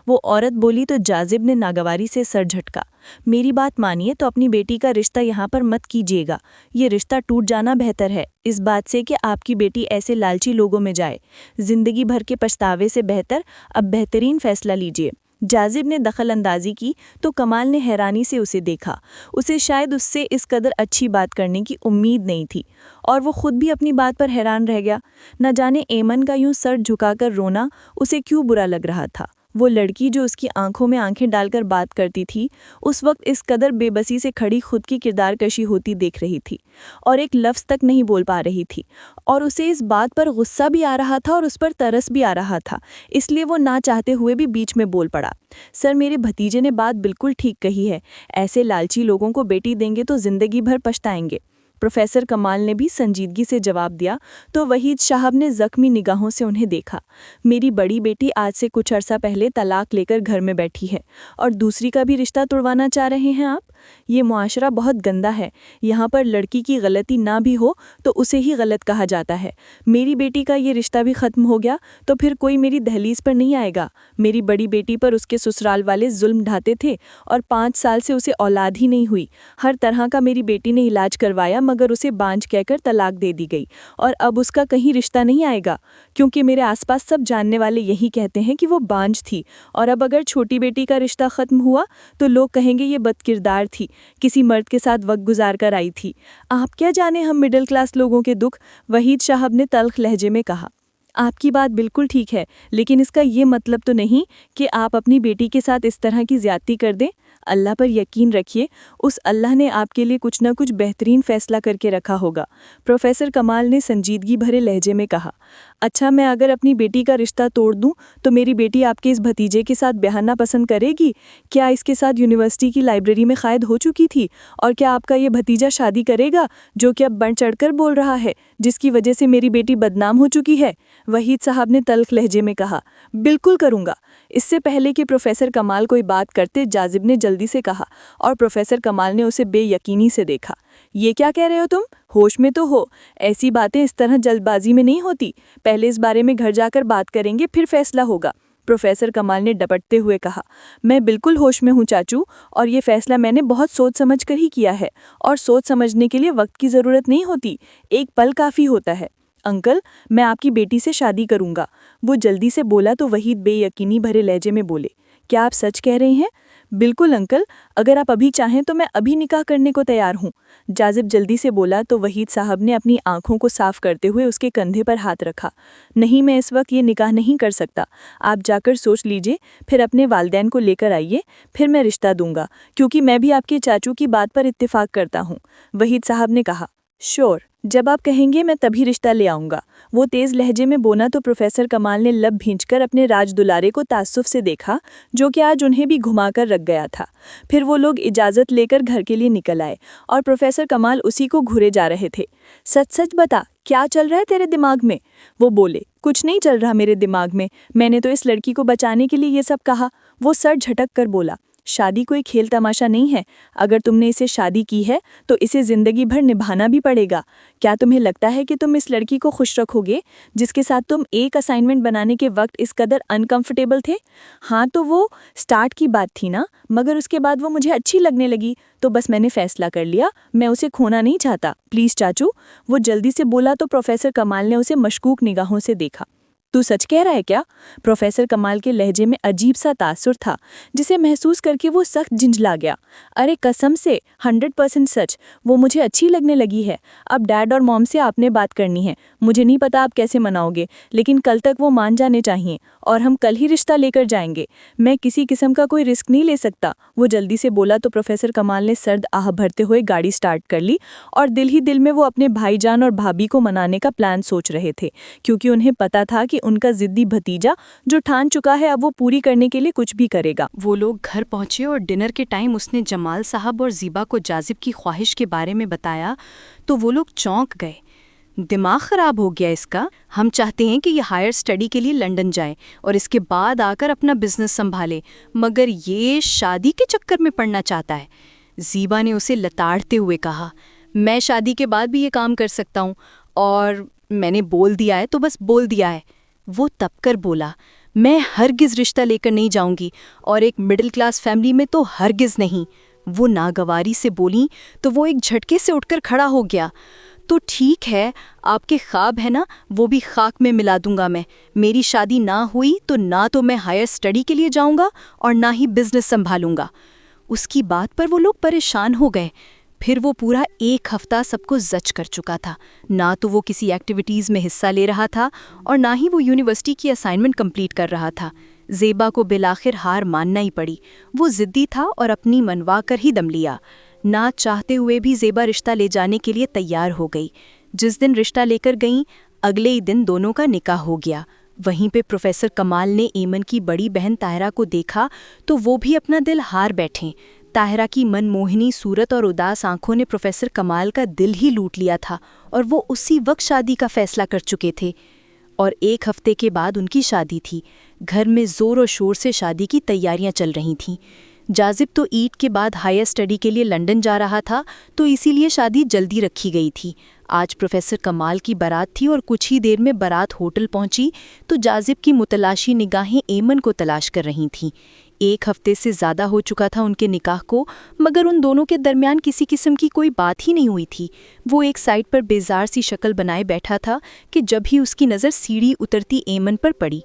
وہ عورت بولی تو جاذب نے ناگواری سے سر جھٹکا۔ میری بات مانیے تو اپنی بیٹی کا رشتہ یہاں پر مت کیجیے گا، یہ رشتہ ٹوٹ جانا بہتر ہے اس بات سے کہ آپ کی بیٹی ایسے لالچی لوگوں میں جائے۔ زندگی بھر کے پچھتاوے سے بہتر اب بہترین فیصلہ لیجیے۔ جاذب نے دخل اندازی کی تو کمال نے حیرانی سے اسے دیکھا۔ اسے شاید اس سے اس قدر اچھی بات کرنے کی امید نہیں تھی اور وہ خود بھی اپنی بات پر حیران رہ گیا۔ نہ جانے ایمن کا یوں سر جھکا کر رونا اسے کیوں برا لگ رہا تھا۔ وہ لڑکی جو اس کی آنکھوں میں آنکھیں ڈال کر بات کرتی تھی اس وقت اس قدر بے بسی سے کھڑی خود کی کردار کشی ہوتی دیکھ رہی تھی اور ایک لفظ تک نہیں بول پا رہی تھی، اور اسے اس بات پر غصہ بھی آ رہا تھا اور اس پر ترس بھی آ رہا تھا، اس لیے وہ نہ چاہتے ہوئے بھی بیچ میں بول پڑا۔ سر، میرے بھتیجے نے بات بالکل ٹھیک کہی ہے، ایسے لالچی لوگوں کو بیٹی دیں گے تو زندگی بھر پچھتائیں گے۔ پروفیسر کمال نے بھی سنجیدگی سے جواب دیا تو وحید صاحب نے زخمی نگاہوں سے انہیں دیکھا۔ میری بڑی بیٹی آج سے کچھ عرصہ پہلے طلاق لے کر گھر میں بیٹھی ہے اور دوسری کا بھی رشتہ توڑوانا چاہ رہے ہیں آپ؟ یہ معاشرہ بہت گندا ہے، یہاں پر لڑکی کی غلطی نہ بھی ہو تو اسے ہی غلط کہا جاتا ہے۔ میری بیٹی کا یہ رشتہ بھی ختم ہو گیا تو پھر کوئی میری دہلیز پر نہیں آئے گا۔ میری بڑی بیٹی پر اس کے سسرال والے ظلم ڈھاتے تھے اور 5 سال سے اسے اولاد ہی نہیں ہوئی، ہر طرح کا میری بیٹی نے علاج کروایا مگر اسے بانجھ کہہ کر طلاق دے دی گئی، اور اب اس کا کہیں رشتہ نہیں آئے گا کیونکہ میرے آس پاس سب جاننے والے یہی کہتے ہیں کہ وہ بانجھ تھی، اور اب اگر چھوٹی بیٹی کا رشتہ ختم ہوا تو لوگ کہیں گے یہ بد کردار تھی، کسی مرد کے ساتھ وقت گزار کر آئی تھی۔ آپ کیا جانے ہم مڈل کلاس لوگوں کے دکھ، وحید صاحب نے تلخ لہجے میں کہا۔ آپ کی بات بالکل ٹھیک ہے، لیکن اس کا یہ مطلب تو نہیں کہ آپ اپنی بیٹی کے ساتھ اس طرح کی زیادتی کر دیں۔ اللہ پر یقین رکھیے، اس اللہ نے آپ کے لیے کچھ نہ کچھ بہترین فیصلہ کر کے رکھا ہوگا۔ پروفیسر کمال نے سنجیدگی بھرے لہجے میں کہا۔ اچھا، میں اگر اپنی بیٹی کا رشتہ توڑ دوں تو میری بیٹی آپ کے اس بھتیجے کے ساتھ بیاہنا پسند کرے گی؟ کیا اس کے ساتھ یونیورسٹی کی لائبریری میں قائد ہو چکی تھی؟ اور کیا آپ کا یہ بھتیجا شادی کرے گا جو کہ اب بڑھ چڑھ کر بول رہا ہے، جس کی وجہ سے میری بیٹی بدنام ہو چکی ہے؟ وحید صاحب نے تلخ لہجے میں کہا۔ بالکل کروں گا۔ اس سے پہلے کہ پروفیسر کمال کوئی بات کرتے، جاذب نے جلدی سے کہا، اور پروفیسر کمال نے اسے بے یقینی سے دیکھا۔ یہ کیا کہہ رہے ہو تم؟ ہوش میں تو ہو، ایسی باتیں اس طرح جلد بازی میں نہیں ہوتی، پہلے اس بارے میں گھر جا کر بات کریں گے پھر فیصلہ ہوگا۔ پروفیسر کمال نے ڈپٹتے ہوئے کہا۔ میں بالکل ہوش میں ہوں چاچو، اور یہ فیصلہ میں نے بہت سوچ سمجھ کر ہی کیا ہے، اور سوچ سمجھنے کے لیے وقت کی ضرورت نہیں ہوتی، ایک پل کافی ہوتا ہے۔ انکل، میں آپ کی بیٹی سے شادی کروں گا، وہ جلدی سے بولا تو وحید بے یقینی بھرے لہجے میں بولے۔ کیا آپ سچ کہہ رہے ہیں؟ بالکل انکل، اگر آپ ابھی چاہیں تو میں ابھی نکاح کرنے کو تیار ہوں، جاذب جلدی سے بولا تو وحید صاحب نے اپنی آنکھوں کو صاف کرتے ہوئے اس کے کندھے پر ہاتھ رکھا۔ نہیں، میں اس وقت یہ نکاح نہیں کر سکتا، آپ جا کر سوچ لیجئے، پھر اپنے والدین کو لے کر آئیے، پھر میں رشتہ دوں گا، کیونکہ میں بھی آپ کے چاچو کی بات پر اتفاق کرتا ہوں، وحید صاحب نے کہا۔ شور، جب آپ کہیں گے میں تبھی رشتہ لے آؤں گا، وہ تیز لہجے میں بولا تو پروفیسر کمال نے لب بھینچ کر اپنے راج دلارے کو تعصب سے دیکھا جو کہ آج انہیں بھی گھما کر رکھ گیا تھا۔ پھر وہ لوگ اجازت لے کر گھر کے لیے نکل آئے اور پروفیسر کمال اسی کو گھورے جا رہے تھے۔ سچ سچ بتا، کیا چل رہا ہے تیرے دماغ میں؟ وہ بولے۔ کچھ نہیں چل رہا میرے دماغ میں نے تو اس لڑکی کو بچانے کے لیے یہ سب کہا، وہ سر جھٹک کر بولا۔ شادی کوئی کھیل تماشا نہیں ہے، اگر تم نے اسے شادی کی ہے تو اسے زندگی بھر نبھانا بھی پڑے گا۔ کیا تمہیں لگتا ہے کہ تم اس لڑکی کو خوش رکھو گے جس کے ساتھ تم ایک اسائنمنٹ بنانے کے وقت اس قدر انکمفرٹیبل تھے؟ ہاں تو وہ سٹارٹ کی بات تھی نا، مگر اس کے بعد وہ مجھے اچھی لگنے لگی تو بس میں نے فیصلہ کر لیا، میں اسے کھونا نہیں چاہتا، پلیز چاچو، وہ جلدی سے بولا تو پروفیسر کمال نے اسے مشکوک نگاہوں سے دیکھا۔ تو سچ کہہ رہا ہے کیا؟ پروفیسر کمال کے لہجے میں عجیب سا تاثر تھا جسے محسوس کر کے وہ سخت جھنجھلا گیا۔ ارے قسم سے 100% سچ، وہ مجھے اچھی لگنے لگی ہے۔ اب ڈیڈ اور موم سے آپ نے بات کرنی ہے، مجھے نہیں پتا آپ کیسے مناؤ گے، لیکن کل تک وہ مان جانے چاہیے اور ہم کل ہی رشتہ لے کر جائیں گے۔ میں کسی قسم کا کوئی رسک نہیں لے سکتا، وہ جلدی سے بولا تو پروفیسر کمال نے سرد آہ بھرتے ہوئے گاڑی سٹارٹ کر لی اور دل ہی دل میں وہ اپنے بھائی جان اور بھابھی کو منانے کا پلان سوچ رہے تھے، کیونکہ انہیں پتا تھا کہ ان کا ضدی بھتیجا جو ٹھان چکا ہے اب وہ پوری کرنے کے لیے کچھ بھی کرے گا۔ وہ لوگ گھر پہنچے اور ڈنر کے ٹائم اس نے جمال صاحب اور زیبا کو جاذب کی خواہش کے بارے میں بتایا تو وہ لوگ چونک گئے۔ دماغ خراب ہو گیا اس کا، ہم چاہتے ہیں کہ یہ ہائر اسٹڈی کے لیے لنڈن جائے اور اس کے بعد آ کر اپنا بزنس سنبھالے، مگر یہ شادی کے چکر میں پڑنا چاہتا ہے۔ زیبا نے اسے لتاڑتے ہوئے کہا، میں شادی کے بعد بھی یہ کام کر سکتا ہوں، اور میں نے بول دیا ہے تو بس بول دیا ہے۔ وہ تب کر بولا، میں ہرگز رشتہ لے کر نہیں جاؤں گی، اور ایک مڈل کلاس فیملی میں تو ہرگز نہیں۔ وہ ناگواری سے بولیں تو وہ ایک جھٹکے سے اٹھ کر کھڑا ہو گیا۔ تو ٹھیک ہے، آپ کے خواب ہے نا، وہ بھی خاک میں ملا دوں گا میں۔ میری شادی نہ ہوئی تو نہ تو میں ہائر اسٹڈی کے لیے جاؤں گا اور نہ ہی بزنس سنبھالوں گا۔ اس کی بات پر وہ لوگ پریشان ہو گئے۔ پھر وہ پورا 1 ہفتہ سب کو زچ کر چکا تھا، نہ تو وہ کسی ایکٹیویٹیز میں حصہ لے رہا تھا اور نہ ہی وہ یونیورسٹی کی اسائنمنٹ کمپلیٹ کر رہا تھا۔ زیبا کو بالآخر ہار ماننا ہی پڑی۔ وہ ضدی تھا اور اپنی منوا کر ہی دم لیا۔ نہ چاہتے ہوئے بھی زیبا رشتہ لے جانے کے لیے تیار ہو گئی۔ جس دن رشتہ لے کر گئیں، اگلے ہی دن دونوں کا نکاح ہو گیا۔ وہیں پہ پروفیسر کمال نے ایمن کی بڑی بہن طاہرہ کو دیکھا تو وہ بھی اپنا دل ہار بیٹھیں۔ طاہرہ کی من موہنی صورت اور اداس آنکھوں نے پروفیسر کمال کا دل ہی لوٹ لیا تھا اور وہ اسی وقت شادی کا فیصلہ کر چکے تھے۔ اور 1 ہفتے کے بعد ان کی شادی تھی۔ گھر میں زور و شور سے شادی کی تیاریاں چل رہی تھیں۔ جاذب تو عید کے بعد ہائر اسٹڈی کے لیے لندن جا رہا تھا تو اسی لیے شادی جلدی رکھی گئی تھی۔ آج پروفیسر کمال کی بارات تھی اور کچھ ہی دیر میں بارات ہوٹل پہنچی تو جاذب کی متلاشی نگاہیں ایمن کو تلاش کر رہی تھیں۔ 1 ہفتے سے زیادہ ہو چکا تھا ان کے نکاح کو، مگر ان دونوں کے درمیان کسی قسم کی کوئی بات ہی نہیں ہوئی تھی۔ وہ ایک سائڈ پر بیزار سی شکل بنائے بیٹھا تھا کہ جب ہی اس کی نظر سیڑھی اترتی ایمن پر پڑی۔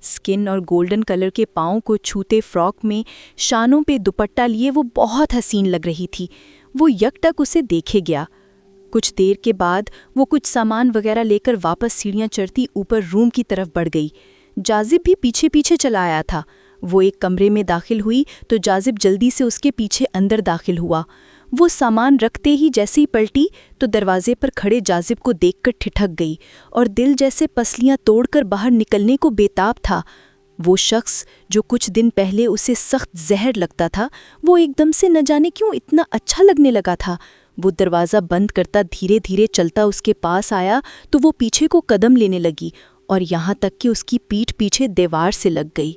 سکن اور گولڈن کلر کے پاؤں کو چھوتے فراک میں شانوں پہ دوپٹہ لیے وہ بہت حسین لگ رہی تھی۔ وہ یک ٹک اسے دیکھے گیا۔ کچھ دیر کے بعد وہ کچھ سامان وغیرہ لے کر واپس سیڑھیاں چڑھتی اوپر روم کی طرف بڑھ گئی۔ جاذب بھی پیچھے پیچھے چلا آیا تھا۔ وہ ایک کمرے میں داخل ہوئی تو جاذب جلدی سے اس کے پیچھے اندر داخل ہوا۔ وہ سامان رکھتے ہی جیسے ہی پلٹی تو دروازے پر کھڑے جاذب کو دیکھ کر ٹھٹک گئی اور دل جیسے پسلیاں توڑ کر باہر نکلنے کو بےتاب تھا۔ وہ شخص جو کچھ دن پہلے اسے سخت زہر لگتا تھا، وہ ایک دم سے نہ جانے کیوں اتنا اچھا لگنے لگا تھا۔ وہ دروازہ بند کرتا دھیرے دھیرے چلتا اس کے پاس آیا تو وہ پیچھے کو قدم لینے لگی اور یہاں تک کہ اس کی پیٹھ پیچھے دیوار سے لگ گئی۔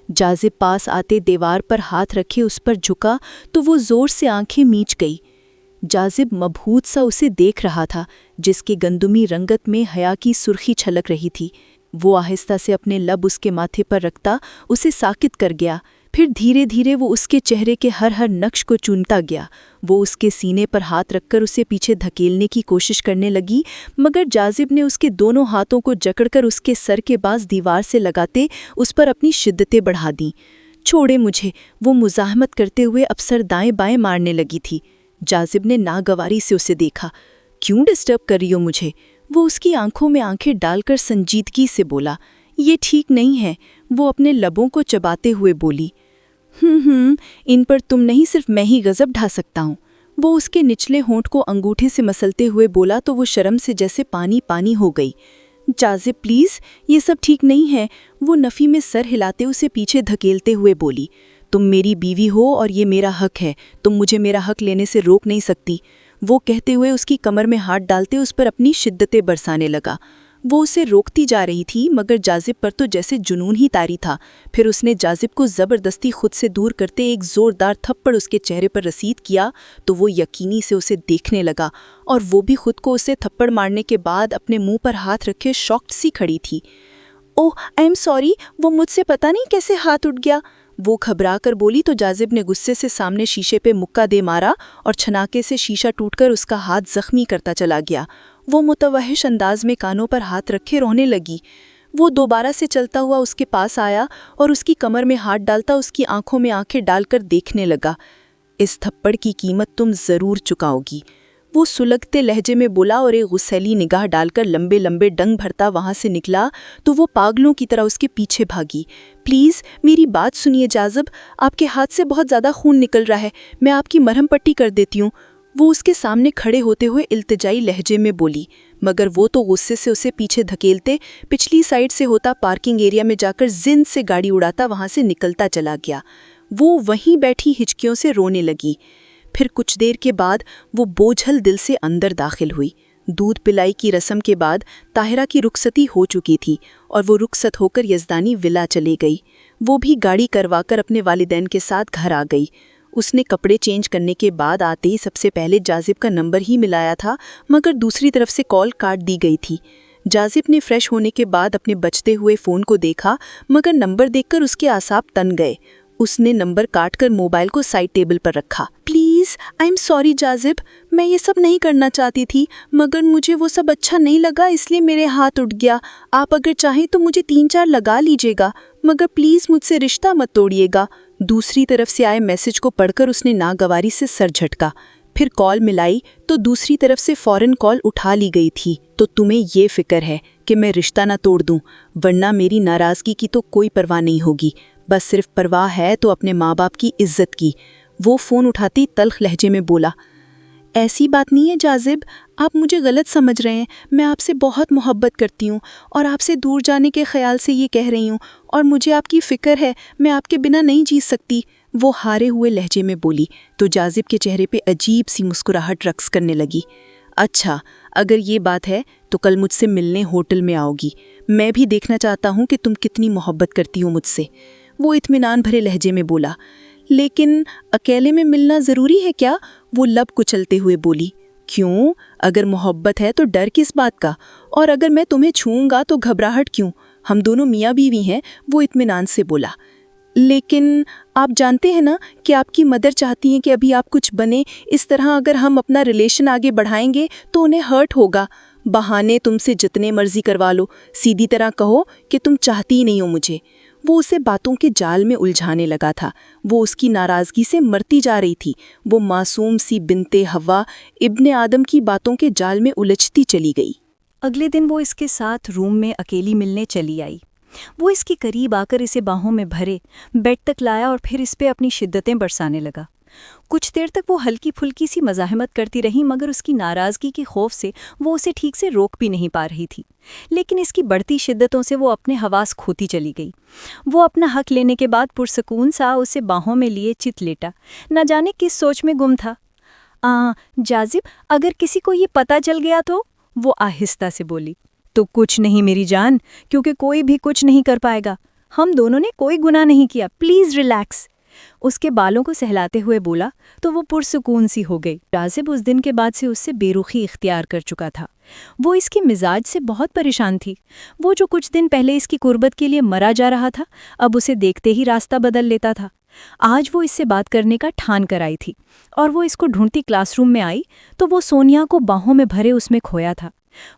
جاذب پاس آتے دیوار پر ہاتھ رکھے اس پر جھکا تو وہ زور سے آنکھیں میچ گئی۔ جاذب مبہوت سا اسے دیکھ رہا تھا، جس کے گندمی رنگت میں حیا کی سرخی چھلک رہی تھی۔ وہ آہستہ سے اپنے لب اس کے ماتھے پر رکھتا اسے ساکت کر گیا، پھر دھیرے دھیرے وہ اس کے چہرے کے ہر نقش کو چونتا گیا۔ وہ اس کے سینے پر ہاتھ رکھ کر اسے پیچھے دھکیلنے کی کوشش کرنے لگی، مگر جاذب نے اس کے دونوں ہاتھوں کو جکڑ کر اس کے سر کے باز دیوار سے لگاتے اس پر اپنی شدتیں بڑھا دیں۔ چھوڑے مجھے، وہ مزاحمت کرتے ہوئے اب سر دائیں بائیں مارنے لگی تھی۔ جاذب نے ناگواری سے اسے دیکھا۔ کیوں ڈسٹرب کر رہی ہو مجھے؟ وہ اس کی آنکھوں میں آنکھیں ڈال کر سنجیدگی سے بولا۔ یہ ٹھیک نہیں ہے، وہ اپنے لبوں کو چباتے ہوئے بولی۔ ان پر تم نہیں صرف میں ہی غضب ڈھا سکتا ہوں۔ وہ اس کے نچلے ہونٹ کو انگوٹھے سے مسلتے ہوئے بولا تو وہ شرم سے جیسے پانی پانی ہو گئی۔ جاذب پلیز، یہ سب ٹھیک نہیں ہے، وہ نفی میں سر ہلاتے اسے پیچھے دھکیلتے ہوئے بولی۔ تم میری بیوی ہو اور یہ میرا حق ہے، تم مجھے میرا حق لینے سے روک نہیں سکتی۔ وہ کہتے ہوئے اس کی کمر میں ہاتھ ڈالتے اس پر اپنی شدتیں برسانے لگا۔ وہ اسے روکتی جا رہی تھی مگر جاذب پر تو جیسے جنون ہی طاری تھا۔ پھر اس نے جاذب کو زبردستی خود سے دور کرتے ایک زوردار تھپڑ اس کے چہرے پر رسید کیا تو وہ یقینی سے اسے دیکھنے لگا اور وہ بھی خود کو اسے تھپڑ مارنے کے بعد اپنے منہ پر ہاتھ رکھے شاکڈ سی کھڑی تھی۔ اوہ آئی ایم سوری، وہ مجھ سے پتہ نہیں کیسے ہاتھ اٹھ گیا، وہ گھبرا کر بولی تو جاذب نے غصے سے سامنے شیشے پہ مکہ دے مارا اور چھناکے سے شیشہ ٹوٹ کر اس کا ہاتھ زخمی کرتا چلا گیا۔ وہ متوحش انداز میں کانوں پر ہاتھ رکھے رونے لگی۔ وہ دوبارہ سے چلتا ہوا اس کے پاس آیا اور اس کی کمر میں ہاتھ ڈالتا اس کی آنکھوں میں آنکھیں ڈال کر دیکھنے لگا۔ اس تھپڑ کی قیمت تم ضرور چکاؤ گی، وہ سلگتے لہجے میں بولا اور ایک غصیلی نگاہ ڈال کر لمبے لمبے ڈنگ بھرتا وہاں سے نکلا تو وہ پاگلوں کی طرح اس کے پیچھے بھاگی۔ پلیز میری بات سنیے جاذب، آپ کے ہاتھ سے بہت زیادہ خون نکل رہا ہے، میں آپ کی مرہم پٹی کر دیتی ہوں، وہ اس کے سامنے کھڑے ہوتے ہوئے التجائی لہجے میں بولی، مگر وہ تو غصے سے اسے پیچھے دھکیلتے پچھلی سائڈ سے ہوتا پارکنگ ایریا میں جا کر زن سے گاڑی اڑاتا وہاں سے نکلتا چلا گیا۔ وہ وہیں بیٹھی ہچکیوں سے رونے لگی۔ پھر کچھ دیر کے بعد وہ بوجھل دل سے اندر داخل ہوئی۔ دودھ پلائی کی رسم کے بعد طاہرہ کی رخصتی ہو چکی تھی اور وہ رخصت ہو کر یزدانی ولا چلے گئی۔ وہ بھی گاڑی کروا کر اپنے والدین کے ساتھ گھر آ گئی۔ اس نے کپڑے چینج کرنے کے بعد آتے ہی سب سے پہلے جاذب کا نمبر ہی ملایا تھا، مگر دوسری طرف سے کال کاٹ دی گئی تھی۔ جاذب نے فریش ہونے کے بعد اپنے بجتے ہوئے فون کو دیکھا، مگر نمبر دیکھ کر اس کے اعصاب تن گئے۔ اس نے نمبر کاٹ کر موبائل کو سائڈ ٹیبل پر رکھا۔ پلیز آئی ایم سوری جاذب، میں یہ سب نہیں کرنا چاہتی تھی، مگر مجھے وہ سب اچھا نہیں لگا اس لیے میرے ہاتھ اٹھ گیا۔ آپ اگر چاہیں تو مجھے 3-4 لگا لیجیے گا، مگر پلیز مجھ سے رشتہ مت توڑیے گا۔ دوسری طرف سے آئے میسج کو پڑھ کر اس نے ناگواری سے سر جھٹکا۔ پھر کال ملائی تو دوسری طرف سے فوراً کال اٹھا لی گئی تھی۔ تو تمہیں یہ فکر ہے کہ میں رشتہ نہ توڑ دوں، ورنہ میری ناراضگی کی تو کوئی پرواہ نہیں ہوگی، بس صرف پرواہ ہے تو اپنے ماں باپ کی عزت کی۔ وہ فون اٹھاتی تلخ لہجے میں بولا، ایسی بات نہیں ہے جاذب، آپ مجھے غلط سمجھ رہے ہیں، میں آپ سے بہت محبت کرتی ہوں اور آپ سے دور جانے کے خیال سے یہ کہہ رہی ہوں، اور مجھے آپ کی فکر ہے، میں آپ کے بنا نہیں جی سکتی۔ وہ ہارے ہوئے لہجے میں بولی تو جاذب کے چہرے پہ عجیب سی مسکراہٹ رقص کرنے لگی۔ اچھا، اگر یہ بات ہے تو کل مجھ سے ملنے ہوٹل میں آؤ گی، میں بھی دیکھنا چاہتا ہوں کہ تم کتنی محبت کرتی ہو مجھ سے۔ وہ اطمینان بھرے لہجے میں بولا، لیکن اکیلے میں ملنا ضروری ہے کیا؟ وہ لب کچلتے ہوئے بولی، کیوں؟ اگر محبت ہے تو ڈر کس بات کا؟ اور اگر میں تمہیں چھوؤں گا تو گھبراہٹ کیوں؟ ہم دونوں میاں بیوی ہیں، وہ اطمینان سے بولا۔ لیکن آپ جانتے ہیں نا کہ آپ کی مدر چاہتی ہیں کہ ابھی آپ کچھ بنیں، اس طرح اگر ہم اپنا ریلیشن آگے بڑھائیں گے تو انہیں ہرٹ ہوگا۔ بہانے تم سے جتنے مرضی کروا لو، سیدھی طرح کہو کہ تم چاہتی ہی نہیں ہو مجھے۔ وہ اسے باتوں کے جال میں الجھانے لگا تھا، وہ اس کی ناراضگی سے مرتی جا رہی تھی، وہ معصوم سی بنتے حوا ابن آدم کی باتوں کے جال میں الجھتی چلی گئی۔ اگلے دن وہ اس کے ساتھ روم میں اکیلی ملنے چلی آئی۔ وہ اس کے قریب آ کر اسے باہوں میں بھرے، بیڈ تک لایا اور پھر اس پہ اپنی شدتیں برسانے لگا۔ کچھ دیر تک وہ ہلکی پھلکی سی مزاحمت کرتی رہی، مگر اس کی ناراضگی کے خوف سے وہ اسے ٹھیک سے روک بھی نہیں پا رہی تھی۔ لیکن اس کی بڑھتی شدتوں سے وہ اپنے حواس کھوتی چلی گئی۔ وہ اپنا حق لینے کے بعد پرسکون سا اسے باہوں میں لیے چت لیٹا، نہ جانے کس سوچ میں گم تھا۔ جاذب، اگر کسی کو یہ پتہ چل گیا تو؟ وہ آہستہ سے بولی۔ تو کچھ نہیں میری جان، کیونکہ کوئی بھی کچھ نہیں کر پائے گا، ہم دونوں نے کوئی گناہ نہیں کیا، پلیز ریلیکس۔ اس کے بالوں کو سہلاتے ہوئے بولا تو وہ پرسکون سی ہو گئی۔ جاذب اس دن کے بعد سے اس سے بے رخی اختیار کر چکا تھا۔ وہ اس کی مزاج سے بہت پریشان تھی۔ وہ جو کچھ دن پہلے اس کی قربت کے لیے مرا جا رہا تھا، اب اسے دیکھتے ہی راستہ بدل لیتا تھا۔ آج وہ اس سے بات کرنے کا ٹھان کر آئی تھی، اور وہ اس کو ڈھونڈتی کلاس روم میں آئی تو وہ سونیا کو باہوں میں بھرے اس میں کھویا تھا۔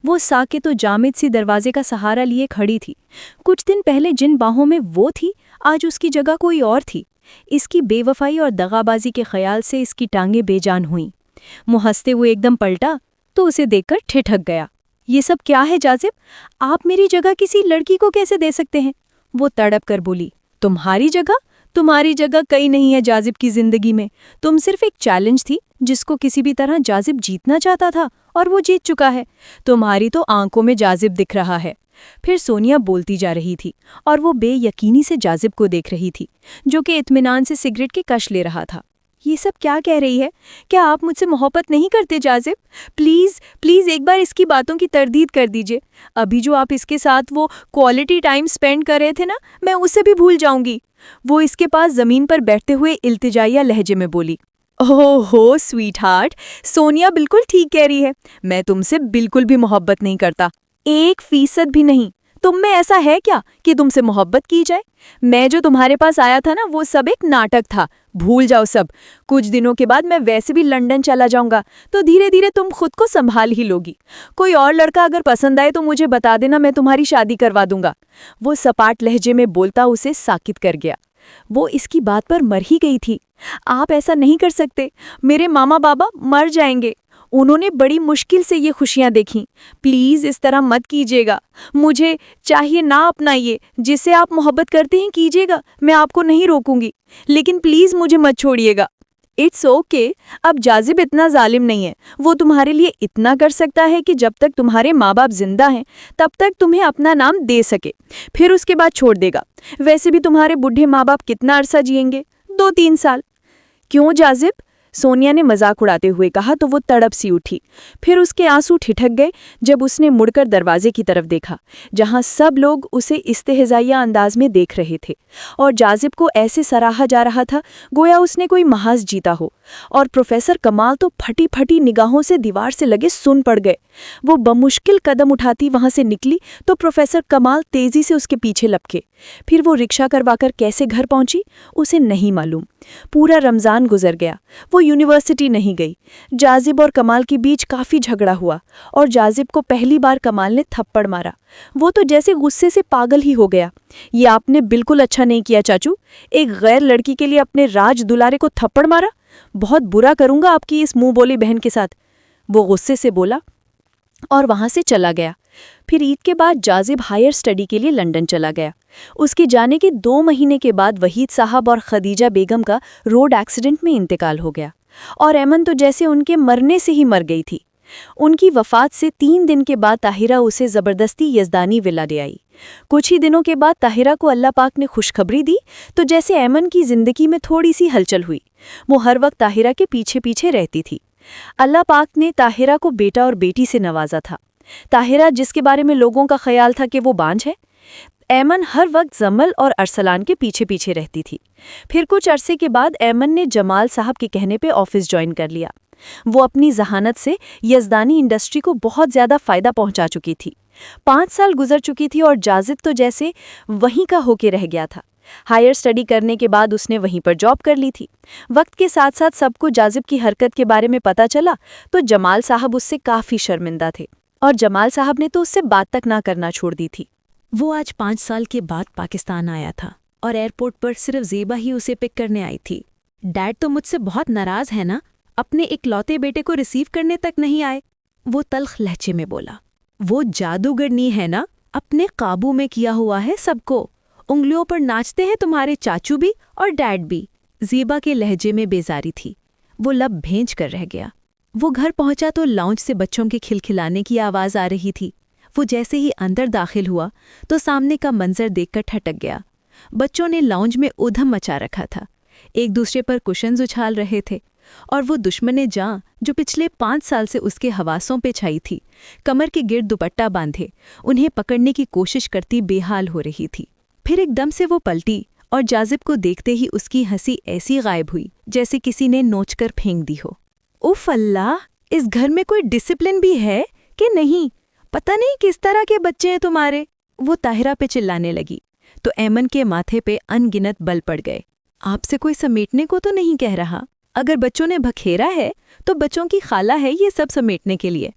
وہ ساکت و جامد سی دروازے کا سہارا لیے کھڑی تھی۔ کچھ دن پہلے جن باہوں میں وہ تھی، آج اس کی جگہ کوئی اور تھی۔ اس کی بے وفائی اور دغابازی کے خیال سے اس کی ٹانگیں بے جان ہوئیں۔ وہ ہنستے ہوئے ایک دم پلٹا تو اسے دیکھ کر ٹھٹک گیا۔ یہ سب کیا ہے جاذب؟ آپ میری جگہ کسی لڑکی کو کیسے دے سکتے ہیں؟ وہ تڑپ کر بولی۔ تمہاری جگہ کئی نہیں ہے جاذب کی زندگی میں۔ تم صرف ایک چیلنج تھی جس کو کسی بھی طرح جاذب جیتنا چاہتا تھا، اور وہ جیت چکا ہے۔ تمہاری تو آنکھوں میں جاذب دکھ رہا ہے۔ پھر سونیا بولتی جا رہی تھی اور وہ بے یقینی سے جاذب کو دیکھ رہی تھی، جو کہ اطمینان سے سگریٹ کی کش لے رہا تھا۔ یہ سب کیا کہہ رہی ہے؟ کیا آپ مجھ سے محبت نہیں کرتے جاذب؟ پلیز ایک بار اس کی باتوں کی تردید کر دیجئے۔ ابھی جو آپ اس کے ساتھ وہ کوالٹی ٹائم سپینڈ کر رہے تھے نا، میں اسے بھی بھول جاؤں گی۔ وہ اس کے پاس زمین پر بیٹھتے ہوئے التجائیہ لہجے میں بولی۔ اوہ سویٹ ہارٹ، سونیا بالکل ٹھیک کہہ رہی ہے، میں تم سے بالکل بھی محبت نہیں کرتا، 1% بھی نہیں۔ تم میں ایسا ہے کیا کہ تم سے محبت کی جائے؟ میں جو تمہارے پاس آیا تھا نا، وہ سب ایک ناٹک تھا، بھول جاؤ سب۔ کچھ دنوں کے بعد میں ویسے بھی لنڈن چلا جاؤں گا، تو دھیرے دھیرے تم خود کو سنبھال ہی لوگی۔ کوئی اور لڑکا اگر پسند آئے تو مجھے بتا دینا، میں تمہاری شادی کروا دوں گا۔ وہ سپاٹ لہجے میں بولتا اسے ساکت کر گیا۔ وہ اس کی بات پر مر ہی گئی تھی۔ آپ ایسا نہیں کر سکتے، میرے ماما بابا مر جائیں گے، انہوں نے بڑی مشکل سے یہ خوشیاں دیکھیں، پلیز اس طرح مت کیجیے گا، مجھے چاہیے نہ اپنائیے، جس سے آپ محبت کرتے ہیں کیجیے گا، میں آپ کو نہیں روکوں گی، لیکن پلیز مجھے مت چھوڑیے گا۔ اٹس اوکے، اب جاذب اتنا ظالم نہیں ہے، وہ تمہارے لیے اتنا کر سکتا ہے کہ جب تک تمہارے ماں باپ زندہ ہیں تب تک تمہیں اپنا نام دے سکے، پھر اس کے بعد چھوڑ دے گا۔ ویسے بھی تمہارے بڈھے ماں باپ کتنا عرصہ جئیں گے؟ 2-3 سال۔ کیوں جاذب؟ سونیا نے مذاق اڑاتے ہوئے کہا تو وہ تڑپ سی اٹھی۔ پھر اس کے آنسو ٹھٹک گئے جب اس نے مڑ کر دروازے کی طرف دیکھا، جہاں سب لوگ اسے استہزائیہ انداز میں دیکھ رہے تھے، اور جاذب کو ایسے سراہا جا رہا تھا گویا اس نے کوئی محاذ جیتا ہو۔ اور پروفیسر کمال تو پھٹی پھٹی نگاہوں سے دیوار سے لگے سن پڑ گئے۔ وہ بمشکل قدم اٹھاتی وہاں سے نکلی تو پروفیسر کمال تیزی سے اس کے پیچھے لپکے۔ پھر وہ رکشہ کروا کر کیسے گھر پہنچی اسے نہیں معلوم۔ پورا رمضان گزر گیا، وہ یونیورسٹی نہیں گئی۔ جاذب اور کمال کے بیچ کافی جھگڑا ہوا، اور جاذب کو پہلی بار کمال نے تھپڑ مارا۔ وہ تو جیسے غصے سے پاگل ہی ہو گیا۔ یہ آپ نے بالکل اچھا نہیں کیا چاچو، ایک غیر لڑکی کے لیے اپنے راج دلارے کو تھپڑ مارا، بہت برا کروں گا آپ کی اس منہ بولی بہن کے ساتھ، وہ غصے سے بولا اور وہاں سے چلا گیا۔ پھر عید کے بعد جاذب ہائر اسٹڈی کے لیے لنڈن چلا گیا۔ اس کے جانے کے 2 مہینے کے بعد وحید صاحب اور خدیجہ بیگم کا روڈ ایکسیڈنٹ میں انتقال ہو گیا، اور ایمن تو جیسے ان کے مرنے سے ہی مر گئی تھی۔ ان کی وفات سے 3 دن کے بعد طاہرہ اسے زبردستی یزدانی ولا لے آئی۔ کچھ ہی دنوں کے بعد طاہرہ کو اللہ پاک نے خوشخبری دی تو جیسے ایمن کی زندگی میں تھوڑی سی ہلچل ہوئی۔ وہ ہر وقت طاہرہ کے پیچھے پیچھے رہتی تھی۔ اللہ پاک نے طاہرہ کو بیٹا اور بیٹی سے نوازا تھا۔ طاہرہ جس کے بارے میں لوگوں کا خیال تھا کہ وہ بانجھ ہے، ایمن ہر وقت زمل اور ارسلان کے پیچھے پیچھے رہتی تھی۔ پھر کچھ عرصے کے بعد ایمن نے جمال صاحب کے کہنے پہ آفس جوائن کر لیا۔ وہ اپنی ذہانت سے یزدانی انڈسٹری کو بہت زیادہ فائدہ پہنچا چکی تھی۔ 5 سال گزر چکی تھی اور جاذب تو جیسے وہیں کا ہو کے رہ گیا تھا۔ ہائر اسٹڈی کرنے کے بعد اس نے وہیں پر جاب کر لی تھی۔ وقت کے ساتھ ساتھ سب کو جاذب کی حرکت کے بارے میں پتہ چلا تو جمال صاحب اس سے کافی شرمندہ تھے، اور جمال صاحب نے تو اس سے بات تک نہ کرنا چھوڑ دی تھی۔ وہ آج 5 سال کے بعد پاکستان آیا تھا اور ایئرپورٹ پر صرف زیبا ہی اسے پک کرنے آئی تھی۔ ڈیڈ تو مجھ سے بہت ناراض ہے نا، اپنے اکلوتے بیٹے کو ریسیو کرنے تک نہیں آئے، وہ تلخ لہجے میں بولا۔ وہ جادوگرنی ہے نا، اپنے قابو میں کیا ہوا ہے سب کو، انگلیوں پر ناچتے ہیں تمہارے چاچو بھی اور ڈیڈ بھی۔ زیبا کے لہجے میں بیزاری تھی، وہ لب بھینچ کر رہ گیا۔ وہ گھر پہنچا تو لاؤنج سے بچوں کے کھلکھلانے کی آواز آ رہی تھی۔ وہ جیسے ہی اندر داخل ہوا تو سامنے کا منظر دیکھ کر ٹھٹک گیا۔ بچوں نے لاؤنج میں ادھم مچا رکھا تھا، ایک دوسرے پر کشنز اچھال رہے تھے، اور وہ دشمن جاں جو پچھلے 5 سال سے اس کے حواسوں پہ چھائی تھی، کمر کے گرد دوپٹہ باندھے انہیں پکڑنے کی کوشش کرتی بے حال ہو رہی تھی۔ پھر ایک دم سے وہ پلٹی اور جاذب کو دیکھتے ہی اس کی ہنسی ایسی غائب ہوئی جیسے کسی نے نوچ کر پھینک دی ہو۔ اوف اللہ، اس گھر میں کوئی ڈسپلن بھی ہے کہ نہیں؟ پتہ نہیں کس طرح کے بچے ہیں تمہارے، وہ طاہرہ پہ چلانے لگی تو ایمن کے ماتھے پہ ان گنت بل پڑ گئے۔ آپ سے کوئی سمیٹنے کو تو نہیں کہہ رہا، اگر بچوں نے بکھیرا ہے تو بچوں کی خالہ ہے یہ سب سمیٹنے کے لیے،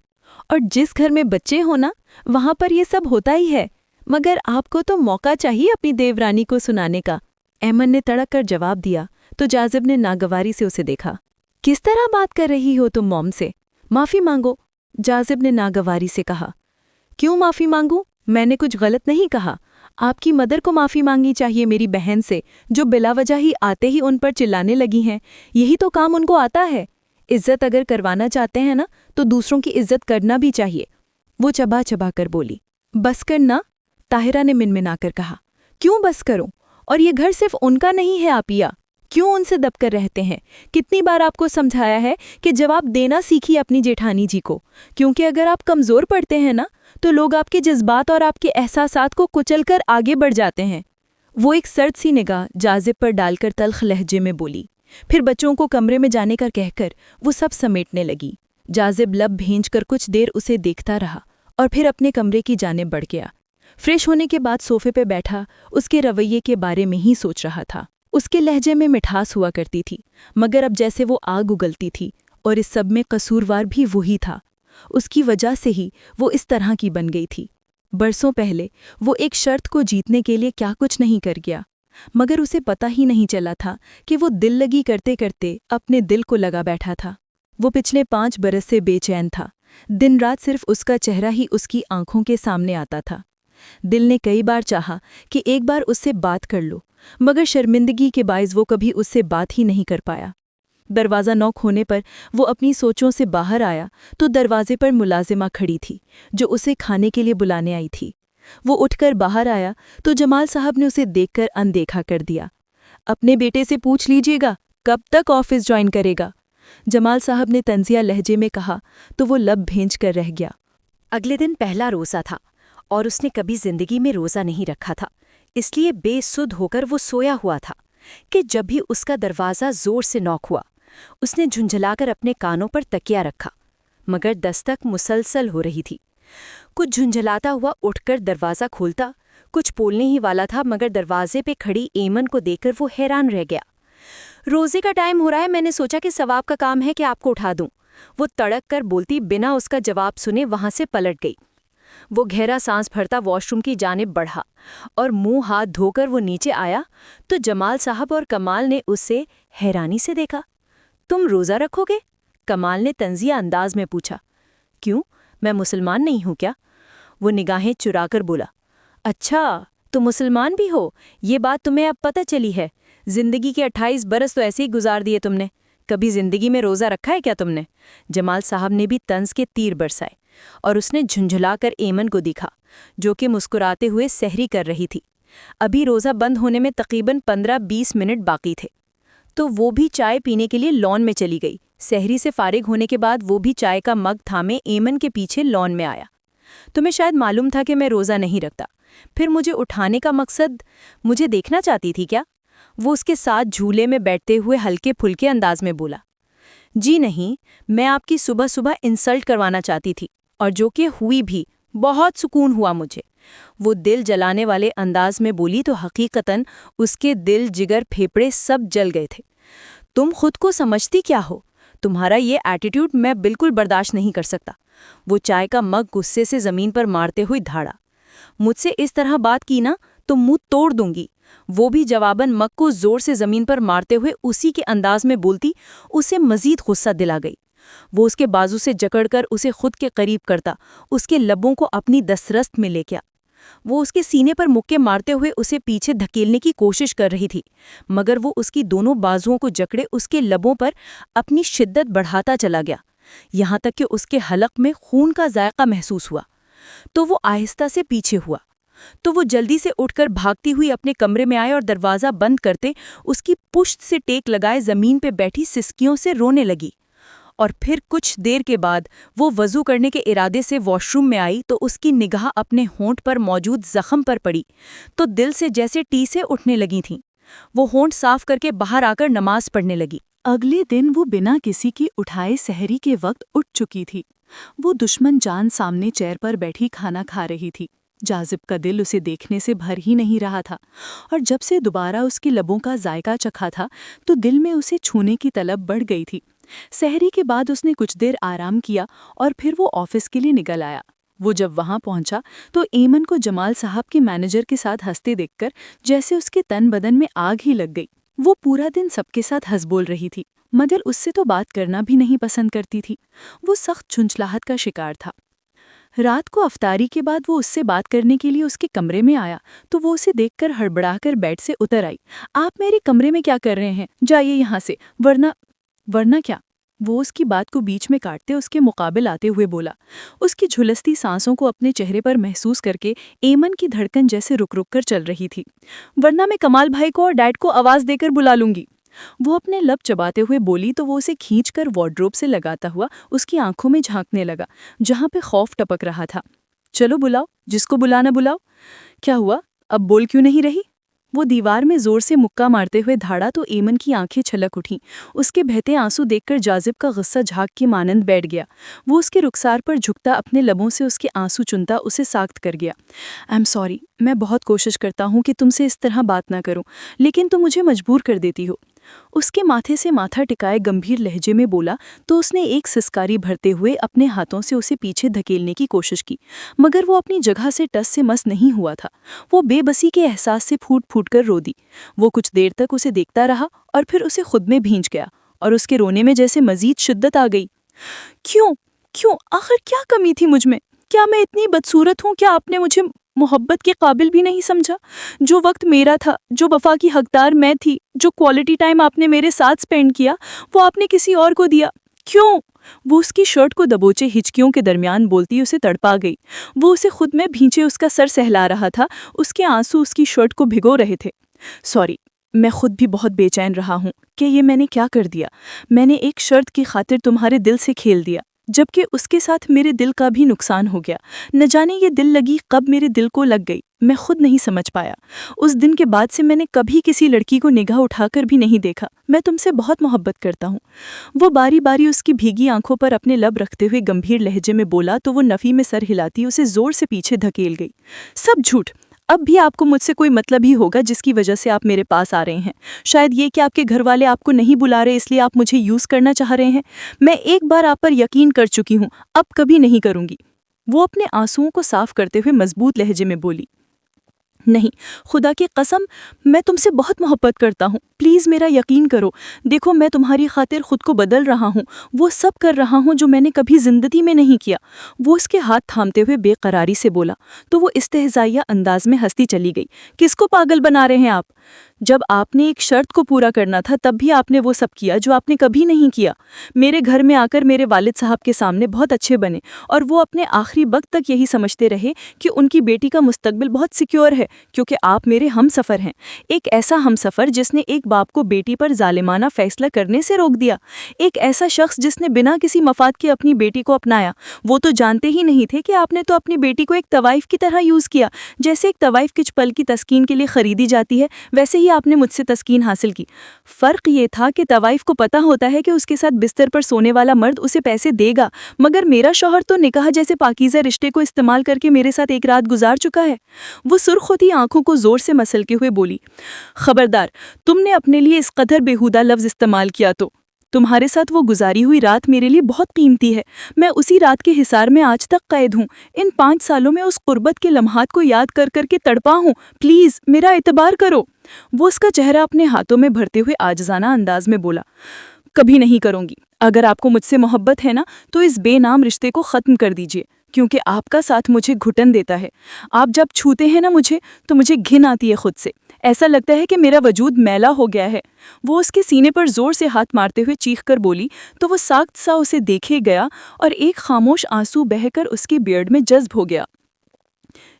اور جس گھر میں بچے ہونا وہاں پر یہ سب ہوتا ہی ہے، مگر آپ کو تو موقع چاہیے اپنی دیورانی کو سنانے کا۔ ایمن نے تڑک کر جواب دیا تو جاذب نے ناگواری سے اسے دیکھا۔ کس طرح بات کر رہی ہو تم موم سے؟ معافی مانگو، جاذب نے ناگواری سے کہا۔ کیوں معافی مانگوں؟ میں نے کچھ غلط نہیں کہا۔ آپ کی مدر کو معافی مانگنی چاہیے میری بہن سے، جو بلا وجہ ہی آتے ہی ان پر چلانے لگی ہیں، یہی تو کام ان کو آتا ہے۔ عزت اگر کروانا چاہتے ہیں نا تو دوسروں کی عزت کرنا بھی چاہیے، وہ چبا چبا کر بولی۔ بس کرنا، طاہرہ نے منمنا کر کہا۔ کیوں بس کروں؟ اور یہ گھر صرف ان کا نہیں ہے آپیہ، کیوں ان سے دب کر رہتے ہیں؟ کتنی بار آپ کو سمجھایا ہے کہ جواب دینا سیکھیے اپنی جیٹھانی جی کو، کیونکہ اگر آپ کمزور پڑتے ہیں نا تو لوگ آپ کے جذبات اور آپ کے احساسات کو کچل کر آگے بڑھ جاتے ہیں۔ وہ ایک سرد سی نگاہ جاذب پر ڈال کر تلخ لہجے میں بولی، پھر بچوں کو کمرے میں جانے کا کہہ کر وہ سب سمیٹنے لگی۔ جاذب لب بھینچ کر کچھ دیر اسے دیکھتا رہا اور پھر اپنے کمرے کی جانب بڑھ گیا۔ فریش ہونے کے بعد صوفے پہ بیٹھا اس کے رویے کے بارے میں ہی سوچ رہا تھا۔ اس کے لہجے میں مٹھاس ہوا کرتی تھی، مگر اب جیسے وہ آگ اگلتی تھی، اور اس سب میں قصوروار بھی وہی تھا۔ اس کی وجہ سے ہی وہ اس طرح کی بن گئی تھی۔ برسوں پہلے وہ ایک شرط کو جیتنے کے لیے کیا کچھ نہیں کر گیا، مگر اسے پتہ ہی نہیں چلا تھا کہ وہ دل لگی کرتے کرتے اپنے دل کو لگا بیٹھا تھا۔ وہ پچھلے 5 برس سے بے چین تھا، دن رات صرف اس کا چہرہ ہی اس کی آنکھوں کے سامنے آتا تھا۔ دل نے کئی بار چاہا کہ ایک بار اس سے بات کر لو، مگر شرمندگی کے باعث وہ کبھی اس سے بات ہی نہیں کر پایا۔ دروازہ نوک ہونے پر وہ اپنی سوچوں سے باہر آیا تو دروازے پر ملازمہ کھڑی تھی جو اسے کھانے کے لیے بلانے آئی تھی۔ وہ اٹھ کر باہر آیا تو جمال صاحب نے اسے دیکھ کر اندیکھا کر دیا۔ اپنے بیٹے سے پوچھ لیجیے گا کب تک آفس جوائن کرے گا، جمال صاحب نے طنزیہ لہجے میں کہا تو وہ لب بھینچ کر رہ گیا۔ اگلے دن پہلا روزہ تھا اور اس نے کبھی زندگی میں روزہ نہیں رکھا تھا، اس لیے بے سدھ ہو کر وہ سویا ہوا تھا کہ جب بھی اس کا دروازہ زور سے نوک ہوا، اس نے جھنجھلا کر اپنے کانوں پر تکیا رکھا، مگر دستک مسلسل ہو رہی تھی۔ کچھ جھنجھلاتا ہوا اٹھ کر دروازہ کھولتا، کچھ بولنے ہی والا تھا، مگر دروازے پہ کھڑی ایمن کو دیکھ کر وہ حیران رہ گیا۔ روزے کا ٹائم ہو رہا ہے، میں نے سوچا کہ ثواب کا کام ہے کہ آپ کو اٹھا دوں، وہ تڑک کر بولتی بنا اس کا جواب سنے وہاں سے پلٹ گئی۔ وہ گہرا سانس بھرتا واش روم کی جانب بڑھا اور منہ ہاتھ دھو کر وہ نیچے آیا تو جمال صاحب اور کمال نے اسے حیرانی سے دیکھا۔ تم روزہ رکھو گے؟ کمال نے طنزیہ انداز میں پوچھا۔ کیوں، میں مسلمان نہیں ہوں کیا؟ وہ نگاہیں چرا کر بولا۔ اچھا، تم مسلمان بھی ہو، یہ بات تمہیں اب پتہ چلی ہے۔ زندگی کے 28 برس تو ایسے ہی گزار دیے تم نے، کبھی زندگی میں روزہ رکھا ہے کیا تم نے؟ جمال صاحب نے بھی طنز کے تیر برسائے اور اس نے جھنجھلا کر ایمن کو دیکھا، جو کہ مسکراتے ہوئے سحری کر رہی تھی۔ ابھی روزہ بند ہونے میں تقریباً 15-20 منٹ باقی تھے، تو وہ بھی چائے پینے کے لیے لان میں چلی گئی۔ سحری سے فارغ ہونے کے بعد وہ بھی چائے کا مگ تھامے ایمن کے پیچھے لان میں آیا۔ تمہیں شاید معلوم تھا کہ میں روزہ نہیں رکھتا، پھر مجھے اٹھانے کا مقصد مجھے دیکھنا چاہتی تھی کیا؟ وہ اس کے ساتھ جھولے میں بیٹھتے ہوئے ہلکے پھلکے انداز میں بولا۔ جی نہیں، میں آپ کی صبح صبح انسلٹ کروانا چاہتی تھی، اور جو کہ ہوئی بھی، بہت سکون ہوا مجھے۔ وہ دل جلانے والے انداز میں بولی تو حقیقتاً اس کے دل جگر پھیپڑے سب جل گئے تھے۔ تم خود کو سمجھتی کیا ہو؟ تمہارا یہ ایٹیٹیوڈ میں بالکل برداشت نہیں کر سکتا۔ وہ چائے کا مگ غصے سے زمین پر مارتے ہوئے دھاڑا۔ مجھ سے اس طرح بات کی نا تو منہ توڑ دوں گی۔ وہ بھی جواباً مگ کو زور سے زمین پر مارتے ہوئے اسی کے انداز میں بولتی اسے مزید غصہ دلا گئی۔ وہ اس کے بازو سے جکڑ کر اسے خود کے قریب کرتا، اس کے لبوں کو اپنی دسترست میں لے گیا۔ وہ اس کے سینے پر مکے مارتے ہوئے اسے پیچھے دھکیلنے کی کوشش کر رہی تھی، مگر وہ اس کی دونوں بازوؤں کو جکڑے اس کے لبوں پر اپنی شدت بڑھاتا چلا گیا، یہاں تک کہ اس کے حلق میں خون کا ذائقہ محسوس ہوا۔ تو وہ آہستہ سے پیچھے ہوا، تو وہ جلدی سے اٹھ کر بھاگتی ہوئی اپنے کمرے میں آئے اور دروازہ بند کرتے اس کی پشت سے ٹیک لگائے زمین پہ بیٹھی سسکیوں سے رونے لگی۔ اور پھر کچھ دیر کے بعد وہ وضو کرنے کے ارادے سے واش روم میں آئی تو اس کی نگاہ اپنے ہونٹ پر موجود زخم پر پڑی تو دل سے جیسے ٹیسے اٹھنے لگی تھیں۔ وہ ہونٹ صاف کر کے باہر آ کر نماز پڑھنے لگی۔ اگلے دن وہ بنا کسی کی اٹھائے سحری کے وقت اٹھ چکی تھی۔ وہ دشمن جان سامنے چیئر پر بیٹھی کھانا کھا رہی تھی۔ جاذب کا دل اسے دیکھنے سے بھر ہی نہیں رہا تھا، اور جب سے دوبارہ اس کی لبوں کا ذائقہ چکھا تھا تو دل میں اسے چھونے کی طلب بڑھ گئی تھی۔ سحری کے بعد اس نے کچھ دیر آرام کیا اور پھر وہ آفس کے لیے نکل آیا۔ وہ جب وہاں پہنچا تو ایمن کو جمال صاحب کے مینیجر کے ساتھ ہنستے دیکھ کر جیسے اس کے تن بدن میں آگ ہی لگ گئی۔ وہ پورا دن سب کے ساتھ ہنس بول رہی تھی، مگر اس سے تو بات کرنا بھی نہیں پسند کرتی تھی۔ وہ سخت چنچلاہٹ کا شکار تھا۔ رات کو افطاری کے بعد وہ اس سے بات کرنے کے لیے اس کے کمرے میں آیا تو وہ اسے دیکھ کر ہڑبڑا کر بیڈ سے اتر آئی۔ آپ میرے کمرے میں کیا کر رہے ہیں؟ جائیے یہاں سے، ورنہ کیا؟ وہ اس کی بات کو بیچ میں کاٹتے اس کے مقابل آتے ہوئے بولا۔ اس کی جھلستی سانسوں کو اپنے چہرے پر محسوس کر کے ایمن کی دھڑکن جیسے رک رک کر چل رہی تھی۔ ورنہ میں کمال بھائی کو اور ڈیڈ کو آواز دے کر بلا لوں گی۔ وہ اپنے لب چباتے ہوئے بولی تو وہ اسے کھینچ کر وارڈروب سے لگاتا ہوا اس کی آنکھوں میں جھانکنے لگا، جہاں پہ خوف ٹپک رہا تھا۔ چلو بلاؤ، جس کو بلانا بلاؤ۔ کیا ہوا، اب بول کیوں نہیں رہی؟ وہ دیوار میں زور سے مکہ مارتے ہوئے دھاڑا تو ایمن کی آنکھیں چھلک اٹھیں۔ اس کے بہتے آنسو دیکھ کر جاذب کا غصہ جھاگ کی مانند بیٹھ گیا۔ وہ اس کے رخسار پر جھکتا اپنے لبوں سے اس کے آنسو چنتا اسے ساخت کر گیا۔ I'm sorry، میں بہت کوشش کرتا ہوں کہ تم سے اس طرح بات نہ کروں، لیکن تم مجھے مجبور کر دیتی ہو۔ اس کے ماتھے سے ماتھا ٹکائے گمبھیر لہجے میں بولا تو اس نے ایک سسکاری بھرتے ہوئے اپنے ہاتھوں سے اسے پیچھے دھکیلنے کی کوشش کی، مگر وہ اپنی جگہ سے ٹس سے مس نہیں ہوا تھا۔ وہ بے بسی کے احساس سے پھوٹ پھوٹ کر رو دی۔ وہ کچھ دیر تک اسے دیکھتا رہا اور پھر اسے خود میں بھینچ گیا اور اس کے رونے میں جیسے مزید شدت آ گئی۔ کیوں آخر کیا کمی تھی مجھ میں؟ کیا میں اتنی بدصورت ہوں؟ کیا آپ نے مجھے محبت کے قابل بھی نہیں سمجھا؟ جو وقت میرا تھا، جو وفا کی حقدار میں تھی، جو کوالٹی ٹائم آپ نے میرے ساتھ سپینڈ کیا، وہ آپ نے کسی اور کو دیا۔ کیوں؟ وہ اس کی شرٹ کو دبوچے ہچکیوں کے درمیان بولتی اسے تڑپا گئی۔ وہ اسے خود میں بھینچے اس کا سر سہلا رہا تھا، اس کے آنسو اس کی شرٹ کو بھگو رہے تھے۔ سوری، میں خود بھی بہت بے چین رہا ہوں کہ یہ میں نے کیا کر دیا۔ میں نے ایک شرط کی خاطر تمہارے دل سے کھیل دیا، جبکہ اس کے ساتھ میرے دل کا بھی نقصان ہو گیا۔ نہ جانے یہ دل لگی کب میرے دل کو لگ گئی، میں خود نہیں سمجھ پایا۔ اس دن کے بعد سے میں نے کبھی کسی لڑکی کو نگاہ اٹھا کر بھی نہیں دیکھا۔ میں تم سے بہت محبت کرتا ہوں۔ وہ باری باری اس کی بھیگی آنکھوں پر اپنے لب رکھتے ہوئے گمبھیر لہجے میں بولا تو وہ نفی میں سر ہلاتی اسے زور سے پیچھے دھکیل گئی۔ سب جھوٹ۔ اب بھی آپ کو مجھ سے کوئی مطلب ہی ہوگا جس کی وجہ سے آپ میرے پاس آ رہے ہیں۔ شاید یہ کہ آپ کے گھر والے آپ کو نہیں بلا رہے اس لیے آپ مجھے یوز کرنا چاہ رہے ہیں۔ میں ایک بار آپ پر یقین کر چکی ہوں، اب کبھی نہیں کروں گی۔ وہ اپنے آنسوؤں کو صاف کرتے ہوئے مضبوط لہجے میں بولی۔ نہیں، خدا کی قسم، میں تم سے بہت محبت کرتا ہوں، پلیز میرا یقین کرو۔ دیکھو، میں تمہاری خاطر خود کو بدل رہا ہوں، وہ سب کر رہا ہوں جو میں نے کبھی زندگی میں نہیں کیا۔ وہ اس کے ہاتھ تھامتے ہوئے بے قراری سے بولا، تو وہ استہزائیہ انداز میں ہنستی چلی گئی۔ کس کو پاگل بنا رہے ہیں آپ؟ جب آپ نے ایک شرط کو پورا کرنا تھا تب بھی آپ نے وہ سب کیا جو آپ نے کبھی نہیں کیا۔ میرے گھر میں آ کر میرے والد صاحب کے سامنے بہت اچھے بنے اور وہ اپنے آخری وقت تک یہی سمجھتے رہے کہ ان کی بیٹی کا مستقبل بہت سیکیور ہے کیونکہ آپ میرے ہم سفر ہیں۔ ایک ایسا ہم سفر جس نے ایک باپ کو بیٹی پر ظالمانہ فیصلہ کرنے سے روک دیا، ایک ایسا شخص جس نے بنا کسی مفاد کے اپنی بیٹی کو اپنایا۔ وہ تو جانتے ہی نہیں تھے کہ آپ نے تو اپنی بیٹی کو ایک طوائف کی طرح یوز کیا، جیسے ایک طوائف کچھ پل کی تسکین کے لیے خریدی جاتی ہے، ویسے ہی آپ نے مجھ سے تسکین حاصل کی۔ فرق یہ تھا کہ طوائف کو پتہ ہوتا ہے کہ اس کے ساتھ بستر پر سونے والا مرد اسے پیسے دے گا، مگر میرا شوہر تو نکاح جیسے پاکیزہ رشتے کو استعمال کر کے میرے ساتھ ایک رات گزار چکا ہے۔ وہ سرخ ہوتی آنکھوں کو زور سے مسلتے ہوئے بولی، خبردار، تم نے اپنے لیے اس قدر بےہودہ لفظ استعمال کیا تو تمہارے ساتھ وہ گزاری ہوئی رات میرے لیے بہت قیمتی ہے۔ میں اسی رات کے حصار میں آج تک قید ہوں۔ ان 5 سالوں میں اس قربت کے لمحات کو یاد کر کر کے تڑپا ہوں۔ پلیز میرا اعتبار کرو۔ وہ اس کا چہرہ اپنے ہاتھوں میں بھرتے ہوئے عاجزانہ انداز میں بولا، کبھی نہیں کروں گی۔ اگر آپ کو مجھ سے محبت ہے نا تو اس بے نام رشتے کو ختم کر دیجیے، کیونکہ آپ کا ساتھ مجھے گھٹن دیتا ہے۔ آپ جب چھوتے ہیں نا مجھے تو مجھے گھن آتی ہے خود سے، ایسا لگتا ہے کہ میرا وجود میلا ہو گیا ہے۔ وہ اس کے سینے پر زور سے ہاتھ مارتے ہوئے چیخ کر بولی تو وہ ساخت سا اسے دیکھے گیا اور ایک خاموش آنسو بہہ کر اس کی بیئرڈ میں جذب ہو گیا۔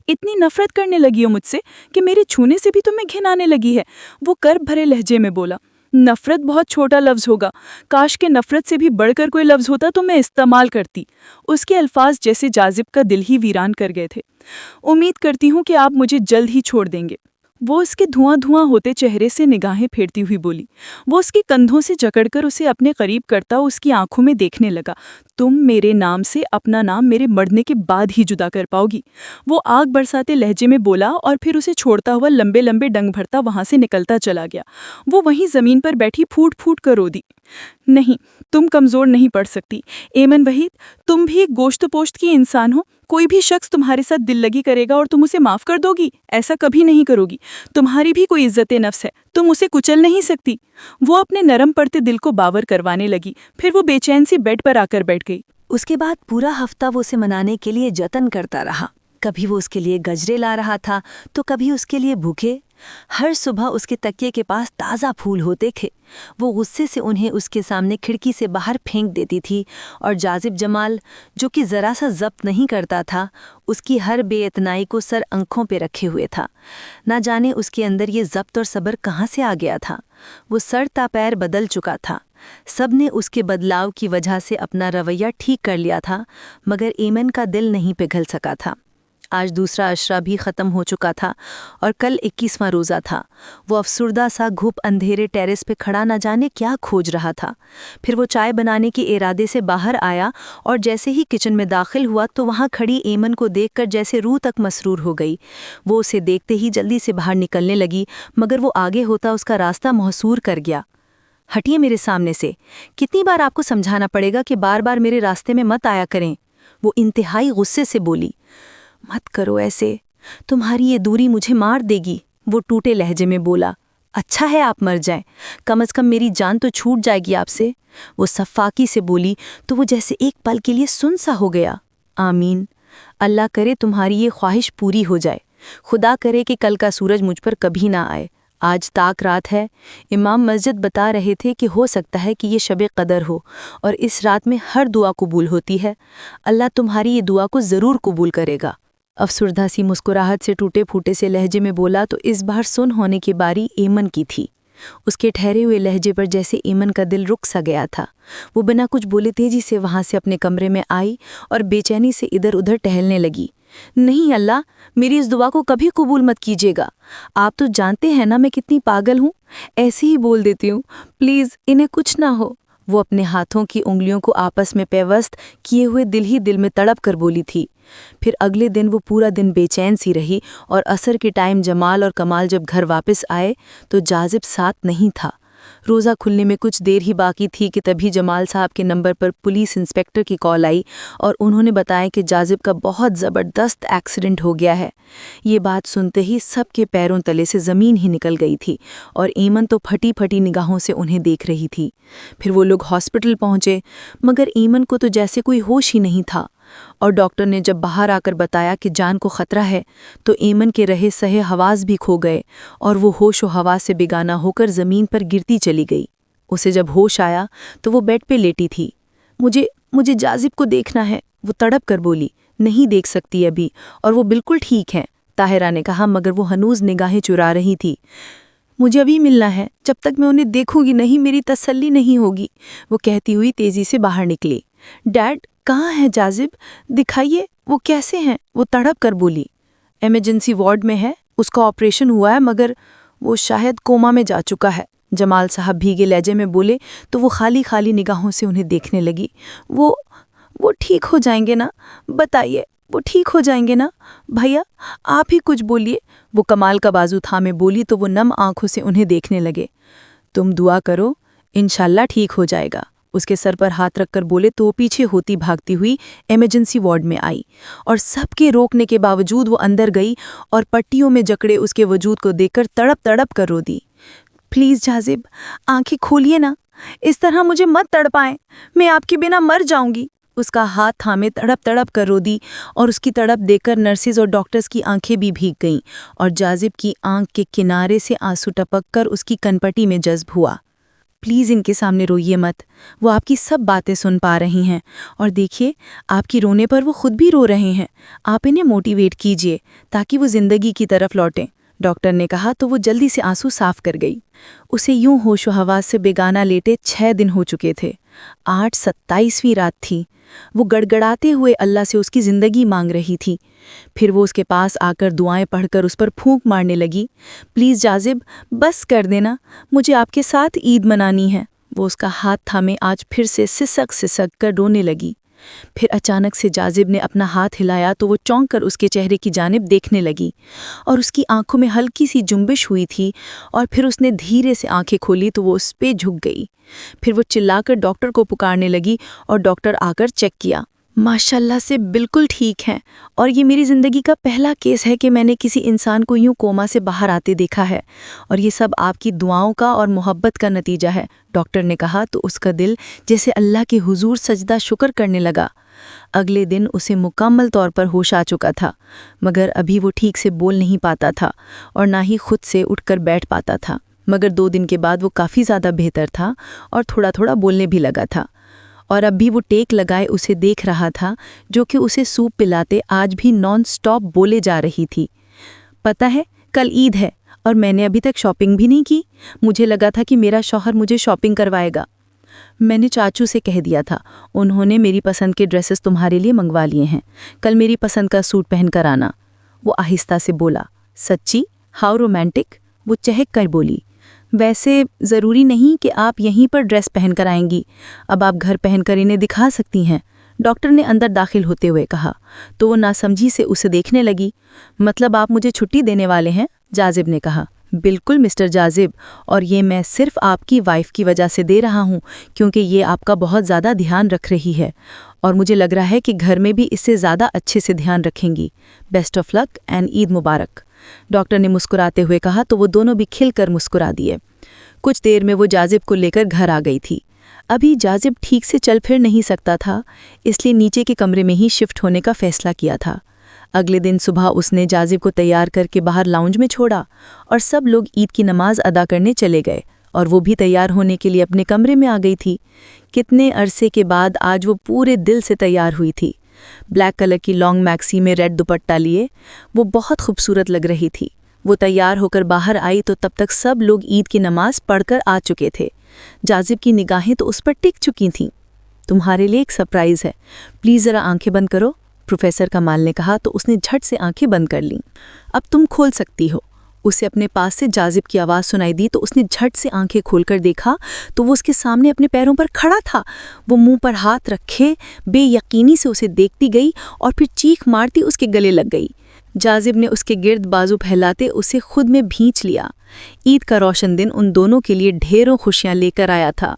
اتنی نفرت کرنے لگی ہو مجھ سے کہ میرے چھونے سے بھی تمہیں گھن آنے لگی ہے؟ وہ کرب بھرے لہجے میں بولا۔ نفرت بہت چھوٹا لفظ ہوگا، کاش کہ نفرت سے بھی بڑھ کر کوئی لفظ ہوتا تو میں استعمال کرتی۔ اس کے الفاظ جیسے جاذب کا دل ہی ویران کر گئے تھے۔ امید کرتی ہوں کہ آپ مجھے جلد ہی چھوڑ دیں گے، وہ اس کے دھواں دھواں ہوتے چہرے سے نگاہیں پھیرتی ہوئی بولی۔ وہ اس کے کندھوں سے جکڑ کر اسے اپنے قریب کرتا اس کی آنکھوں میں دیکھنے لگا۔ تم میرے نام سے اپنا نام میرے مرنے کے بعد ہی جدا کر پاؤ گی، وہ آگ برساتے لہجے میں بولا اور پھر اسے چھوڑتا ہوا لمبے لمبے ڈنگ بھرتا وہاں سے نکلتا چلا گیا۔ وہ وہیں زمین پر بیٹھی پھوٹ پھوٹ کر رو دی۔ نہیں، تم کمزور نہیں پڑ سکتی ایمن وحید، تم بھی ایک گوشت پوشت کی انسان ہو۔ کوئی بھی شخص تمہارے ساتھ دل لگی کرے گا اور تم اسے معاف کر دو گی؟ ایسا کبھی نہیں کرو گی۔ تمہاری بھی کوئی عزت نفس ہے، تم اسے کچل نہیں سکتی۔ وہ اپنے نرم پڑتے دل کو باور کروانے لگی، پھر وہ بے چین سی بیڈ پر آ کر بیٹھ گئی۔ اس کے بعد پورا ہفتہ وہ اسے منانے کے لیے جتن کرتا رہا۔ کبھی وہ اس کے لیے گجرے لا رہا تھا تو کبھی اس کے لیے بھوکے۔ ہر صبح اس کے تکیے کے پاس تازہ پھول ہوتے تھے، وہ غصے سے انہیں اس کے سامنے کھڑکی سے باہر پھینک دیتی تھی، اور جاذب جمال جو کہ ذرا سا ضبط نہیں کرتا تھا، اس کی ہر بے اتنائی کو سر آنکھوں پہ رکھے ہوئے تھا۔ نہ جانے اس کے اندر یہ ضبط اور صبر کہاں سے آ گیا تھا۔ وہ سر تا پیر بدل چکا تھا۔ سب نے اس کے بدلاؤ کی وجہ سے اپنا رویہ ٹھیک کر لیا تھا، مگر ایمن کا دل نہیں پگھل سکا تھا۔ آج دوسرا عشرہ بھی ختم ہو چکا تھا اور کل 21واں روزہ تھا۔ وہ افسردہ سا گھپ اندھیرے ٹیرس پہ کھڑا نہ جانے کیا کھوج رہا تھا۔ پھر وہ چائے بنانے کے ارادے سے باہر آیا اور جیسے ہی کچن میں داخل ہوا تو وہاں کھڑی ایمن کو دیکھ کر جیسے روح تک مسرور ہو گئی۔ وہ اسے دیکھتے ہی جلدی سے باہر نکلنے لگی، مگر وہ آگے ہوتا اس کا راستہ محصور کر گیا۔ ہٹیے میرے سامنے سے، کتنی بار آپ کو سمجھانا پڑے گا کہ بار بار میرے راستے میں مت آیا کریں؟ وہ انتہائی غصے سے بولی۔ مت کرو ایسے، تمہاری یہ دوری مجھے مار دے گی، وہ ٹوٹے لہجے میں بولا۔ اچھا ہے آپ مر جائیں، کم از کم میری جان تو چھوٹ جائے گی آپ سے، وہ صفاقی سے بولی تو وہ جیسے ایک پل کے لیے سن سا ہو گیا۔ آمین، اللہ کرے تمہاری یہ خواہش پوری ہو جائے، خدا کرے کہ کل کا سورج مجھ پر کبھی نہ آئے۔ آج تاک رات ہے، امام مسجد بتا رہے تھے کہ ہو سکتا ہے کہ یہ شب قدر ہو اور اس رات میں ہر دعا قبول ہوتی ہے، اللہ تمہاری یہ دعا کو ضرور قبول کرے گا۔ افسردہ سی مسکراہٹ سے ٹوٹے پھوٹے سے لہجے میں بولا تو اس بار سن ہونے کی باری ایمن کی تھی۔ اس کے ٹھہرے ہوئے لہجے پر جیسے ایمن کا دل رک سا گیا تھا۔ وہ بنا کچھ بولے تیزی سے وہاں سے اپنے کمرے میں آئی اور بے چینی سے ادھر ادھر ٹہلنے لگی۔ نہیں اللہ، میری اس دعا کو کبھی قبول مت کیجیے گا، آپ تو جانتے ہیں نا میں کتنی پاگل ہوں، ایسے ہی بول دیتی ہوں، پلیز انہیں کچھ نہ ہو۔ وہ اپنے ہاتھوں کی انگلیوں کو آپس میں پیوست کیے ہوئے دل ہی دل میں تڑپ کر بولی تھی۔ پھر اگلے دن وہ پورا دن بے چین سی رہی اور عصر کے ٹائم جمال اور کمال جب گھر واپس آئے تو جاذب ساتھ نہیں تھا۔ روزہ کھلنے میں کچھ دیر ہی باقی تھی کہ تبھی جمال صاحب کے نمبر پر پولیس انسپیکٹر کی کال آئی اور انہوں نے بتایا کہ جازب کا بہت زبردست ایکسیڈنٹ ہو گیا ہے۔ یہ بات سنتے ہی سب کے پیروں تلے سے زمین ہی نکل گئی تھی اور ایمن تو پھٹی پھٹی نگاہوں سے انہیں دیکھ رہی تھی۔ پھر وہ لوگ ہاسپٹل پہنچے مگر ایمن کو تو جیسے کوئی ہوش ہی نہیں تھا، اور ڈاکٹر نے جب باہر آ کر بتایا کہ جان کو خطرہ ہے تو ایمن کے رہے سہے حواس بھی کھو گئے اور وہ ہوش و حواس سے بیگانہ ہو کر زمین پر گرتی چلی گئی۔ اسے جب ہوش آیا تو وہ بیڈ پہ لیٹی تھی۔ مجھے جازب کو دیکھنا ہے، وہ تڑپ کر بولی۔ نہیں دیکھ سکتی ابھی، اور وہ بالکل ٹھیک ہیں، طاہرہ نے کہا، مگر وہ ہنوز نگاہیں چرا رہی تھی۔ مجھے ابھی ملنا ہے، جب تک میں انہیں دیکھوں گی نہیں میری تسلی نہیں ہوگی، وہ کہتی ہوئی تیزی سے باہر نکلی۔ ڈیڈ کہاں ہے جازب؟ دکھائیے، وہ کیسے ہیں؟ وہ تڑپ کر بولی۔ ایمرجنسی وارڈ میں ہے، اس کا آپریشن ہوا ہے مگر وہ شاید کوما میں جا چکا ہے، جمال صاحب بھیگے لہجے میں بولے تو وہ خالی خالی نگاہوں سے انہیں دیکھنے لگی۔ وہ ٹھیک ہو جائیں گے نا؟ بتائیے، وہ ٹھیک ہو جائیں گے نا؟ بھیا آپ ہی کچھ بولیے، وہ کمال کا بازو تھامے بولی تو وہ نم آنکھوں سے انہیں دیکھنے لگے۔ تم دعا کرو، انشاءاللہ ٹھیک ہو جائے گا، اس کے سر پر ہاتھ رکھ کر بولے تو وہ پیچھے ہوتی بھاگتی ہوئی ایمرجنسی وارڈ میں آئی اور سب کے روکنے کے باوجود وہ اندر گئی اور پٹیوں میں جکڑے اس کے وجود کو دیکھ کر تڑپ تڑپ کر رو دی۔ پلیز جازب آنکھیں کھولیے نا، اس طرح مجھے مت تڑپائیں، میں آپ کے بنا مر جاؤں گی، اس کا ہاتھ تھامے تڑپ تڑپ کر رو دی اور اس کی تڑپ دیکھ کر نرسز اور ڈاکٹرز کی آنکھیں بھی بھیگ گئیں اور جازب کی آنکھ کے کنارے سے آنسو ٹپک کر اس کی کنپٹی میں جذب ہوا۔ پلیز ان کے سامنے روئیے مت، وہ آپ کی سب باتیں سن پا رہی ہیں، اور دیکھیے آپ کی رونے پر وہ خود بھی رو رہے ہیں، آپ انہیں موٹیویٹ کیجیے تاکہ وہ زندگی کی طرف لوٹیں، ڈاکٹر نے کہا تو وہ جلدی سے آنسو صاف کر گئی۔ اسے یوں ہوش و حواس سے بیگانہ لیٹے 6 دن ہو چکے تھے۔ 8 27ویں رات تھی۔ وہ گڑگڑاتے ہوئے اللہ سے اس کی زندگی مانگ رہی تھی۔ پھر وہ اس کے پاس آ کر دعائیں پڑھ کر اس پر پھونک مارنے لگی۔ پلیز جازب بس کر دینا، مجھے آپ کے ساتھ عید منانی ہے۔ وہ اس کا ہاتھ تھامے آج پھر سے سسک کر رونے لگی۔ پھر اچانک سے جازب نے اپنا ہاتھ ہلایا تو وہ چونک کر اس کے چہرے کی جانب دیکھنے لگی اور اس کی آنکھوں میں ہلکی سی جنبش ہوئی تھی، اور پھر اس نے دھیرے سے آنکھیں کھولی تو وہ اس پہ جھک گئی۔ پھر وہ چلا کر ڈاکٹر کو پکارنے لگی اور ڈاکٹر آ کر چیک کیا۔ ماشاءاللہ سے بالکل ٹھیک ہیں، اور یہ میری زندگی کا پہلا کیس ہے کہ میں نے کسی انسان کو یوں کوما سے باہر آتے دیکھا ہے، اور یہ سب آپ کی دعاؤں کا اور محبت کا نتیجہ ہے، ڈاکٹر نے کہا تو اس کا دل جیسے اللہ کے حضور سجدہ شکر کرنے لگا۔ اگلے دن اسے مکمل طور پر ہوش آ چکا تھا، مگر ابھی وہ ٹھیک سے بول نہیں پاتا تھا اور نہ ہی خود سے اٹھ کر بیٹھ پاتا تھا، مگر 2 دن کے بعد وہ کافی زیادہ بہتر تھا اور تھوڑا تھوڑا بولنے بھی لگا تھا، اور اب بھی وہ ٹیک لگائے اسے دیکھ رہا تھا جو کہ اسے سوپ پلاتے آج بھی نان سٹاپ بولے جا رہی تھی۔ پتہ ہے کل عید ہے اور میں نے ابھی تک شاپنگ بھی نہیں کی، مجھے لگا تھا کہ میرا شوہر مجھے شاپنگ کروائے گا۔ میں نے چاچو سے کہہ دیا تھا، انہوں نے میری پسند کے ڈریسز تمہارے لیے منگوا لیے ہیں، کل میری پسند کا سوٹ پہن کر آنا، وہ آہستہ سے بولا۔ سچی؟ ہاؤ رومانٹک، وہ چہک کر بولی۔ ویسے ضروری نہیں کہ آپ یہیں پر ڈریس پہن کر آئیں گی، اب آپ گھر پہن کر انہیں دکھا سکتی ہیں، ڈاکٹر نے اندر داخل ہوتے ہوئے کہا تو وہ ناسمجھی سے اسے دیکھنے لگی۔ مطلب آپ مجھے چھٹی دینے والے ہیں؟ جازب نے کہا۔ بالکل مسٹر جازب، اور یہ میں صرف آپ کی وائف کی وجہ سے دے رہا ہوں کیونکہ یہ آپ کا بہت زیادہ دھیان رکھ رہی ہے، اور مجھے لگ رہا ہے کہ گھر میں بھی اس سے زیادہ اچھے سے دھیان رکھیں گی۔ Best of luck and Eid مبارک، ڈاکٹر نے مسکراتے ہوئے کہا تو وہ دونوں بھی کھل کر مسکرا دیے۔ کچھ دیر میں وہ جازب کو لے کر گھر آ گئی تھی۔ ابھی جازب ٹھیک سے چل پھر نہیں سکتا تھا، اس لیے نیچے کے کمرے میں ہی شفٹ ہونے کا فیصلہ کیا تھا۔ اگلے دن صبح اس نے جازب کو تیار کر کے باہر لاؤنج میں چھوڑا اور سب لوگ عید کی نماز ادا کرنے چلے گئے اور وہ بھی تیار ہونے کے لیے اپنے کمرے میں آ گئی تھی۔ کتنے عرصے کے بعد آج وہ پورے دل سے تیار ہوئی تھی۔ بلیک کلر کی لانگ میکسی میں ریڈ دوپٹہ لیے وہ بہت خوبصورت لگ رہی تھی۔ وہ تیار ہو کر باہر آئی تو تب تک سب لوگ عید کی نماز پڑھ کر آ چکے تھے۔ جازب کی نگاہیں تو اس پر ٹک چکی تھیں۔ تمہارے لیے ایک سرپرائز ہے، پلیز ذرا آنکھیں بند کرو، پروفیسر کمال نے کہا تو اس نے جھٹ سے آنکھیں بند کر لیں۔ اب تم کھول سکتی ہو، اسے اپنے پاس سے جازب کی آواز سنائی دی تو اس نے جھٹ سے آنکھیں کھول کر دیکھا تو وہ اس کے سامنے اپنے پیروں پر کھڑا تھا۔ وہ منہ پر ہاتھ رکھے بے یقینی سے اسے دیکھتی گئی اور پھر چیخ مارتی اس کے گلے لگ گئی۔ جازب نے اس کے گرد بازو پھیلاتے اسے خود میں بھینچ لیا۔ عید کا روشن دن ان دونوں کے لیے ڈھیروں خوشیاں لے کر آیا تھا۔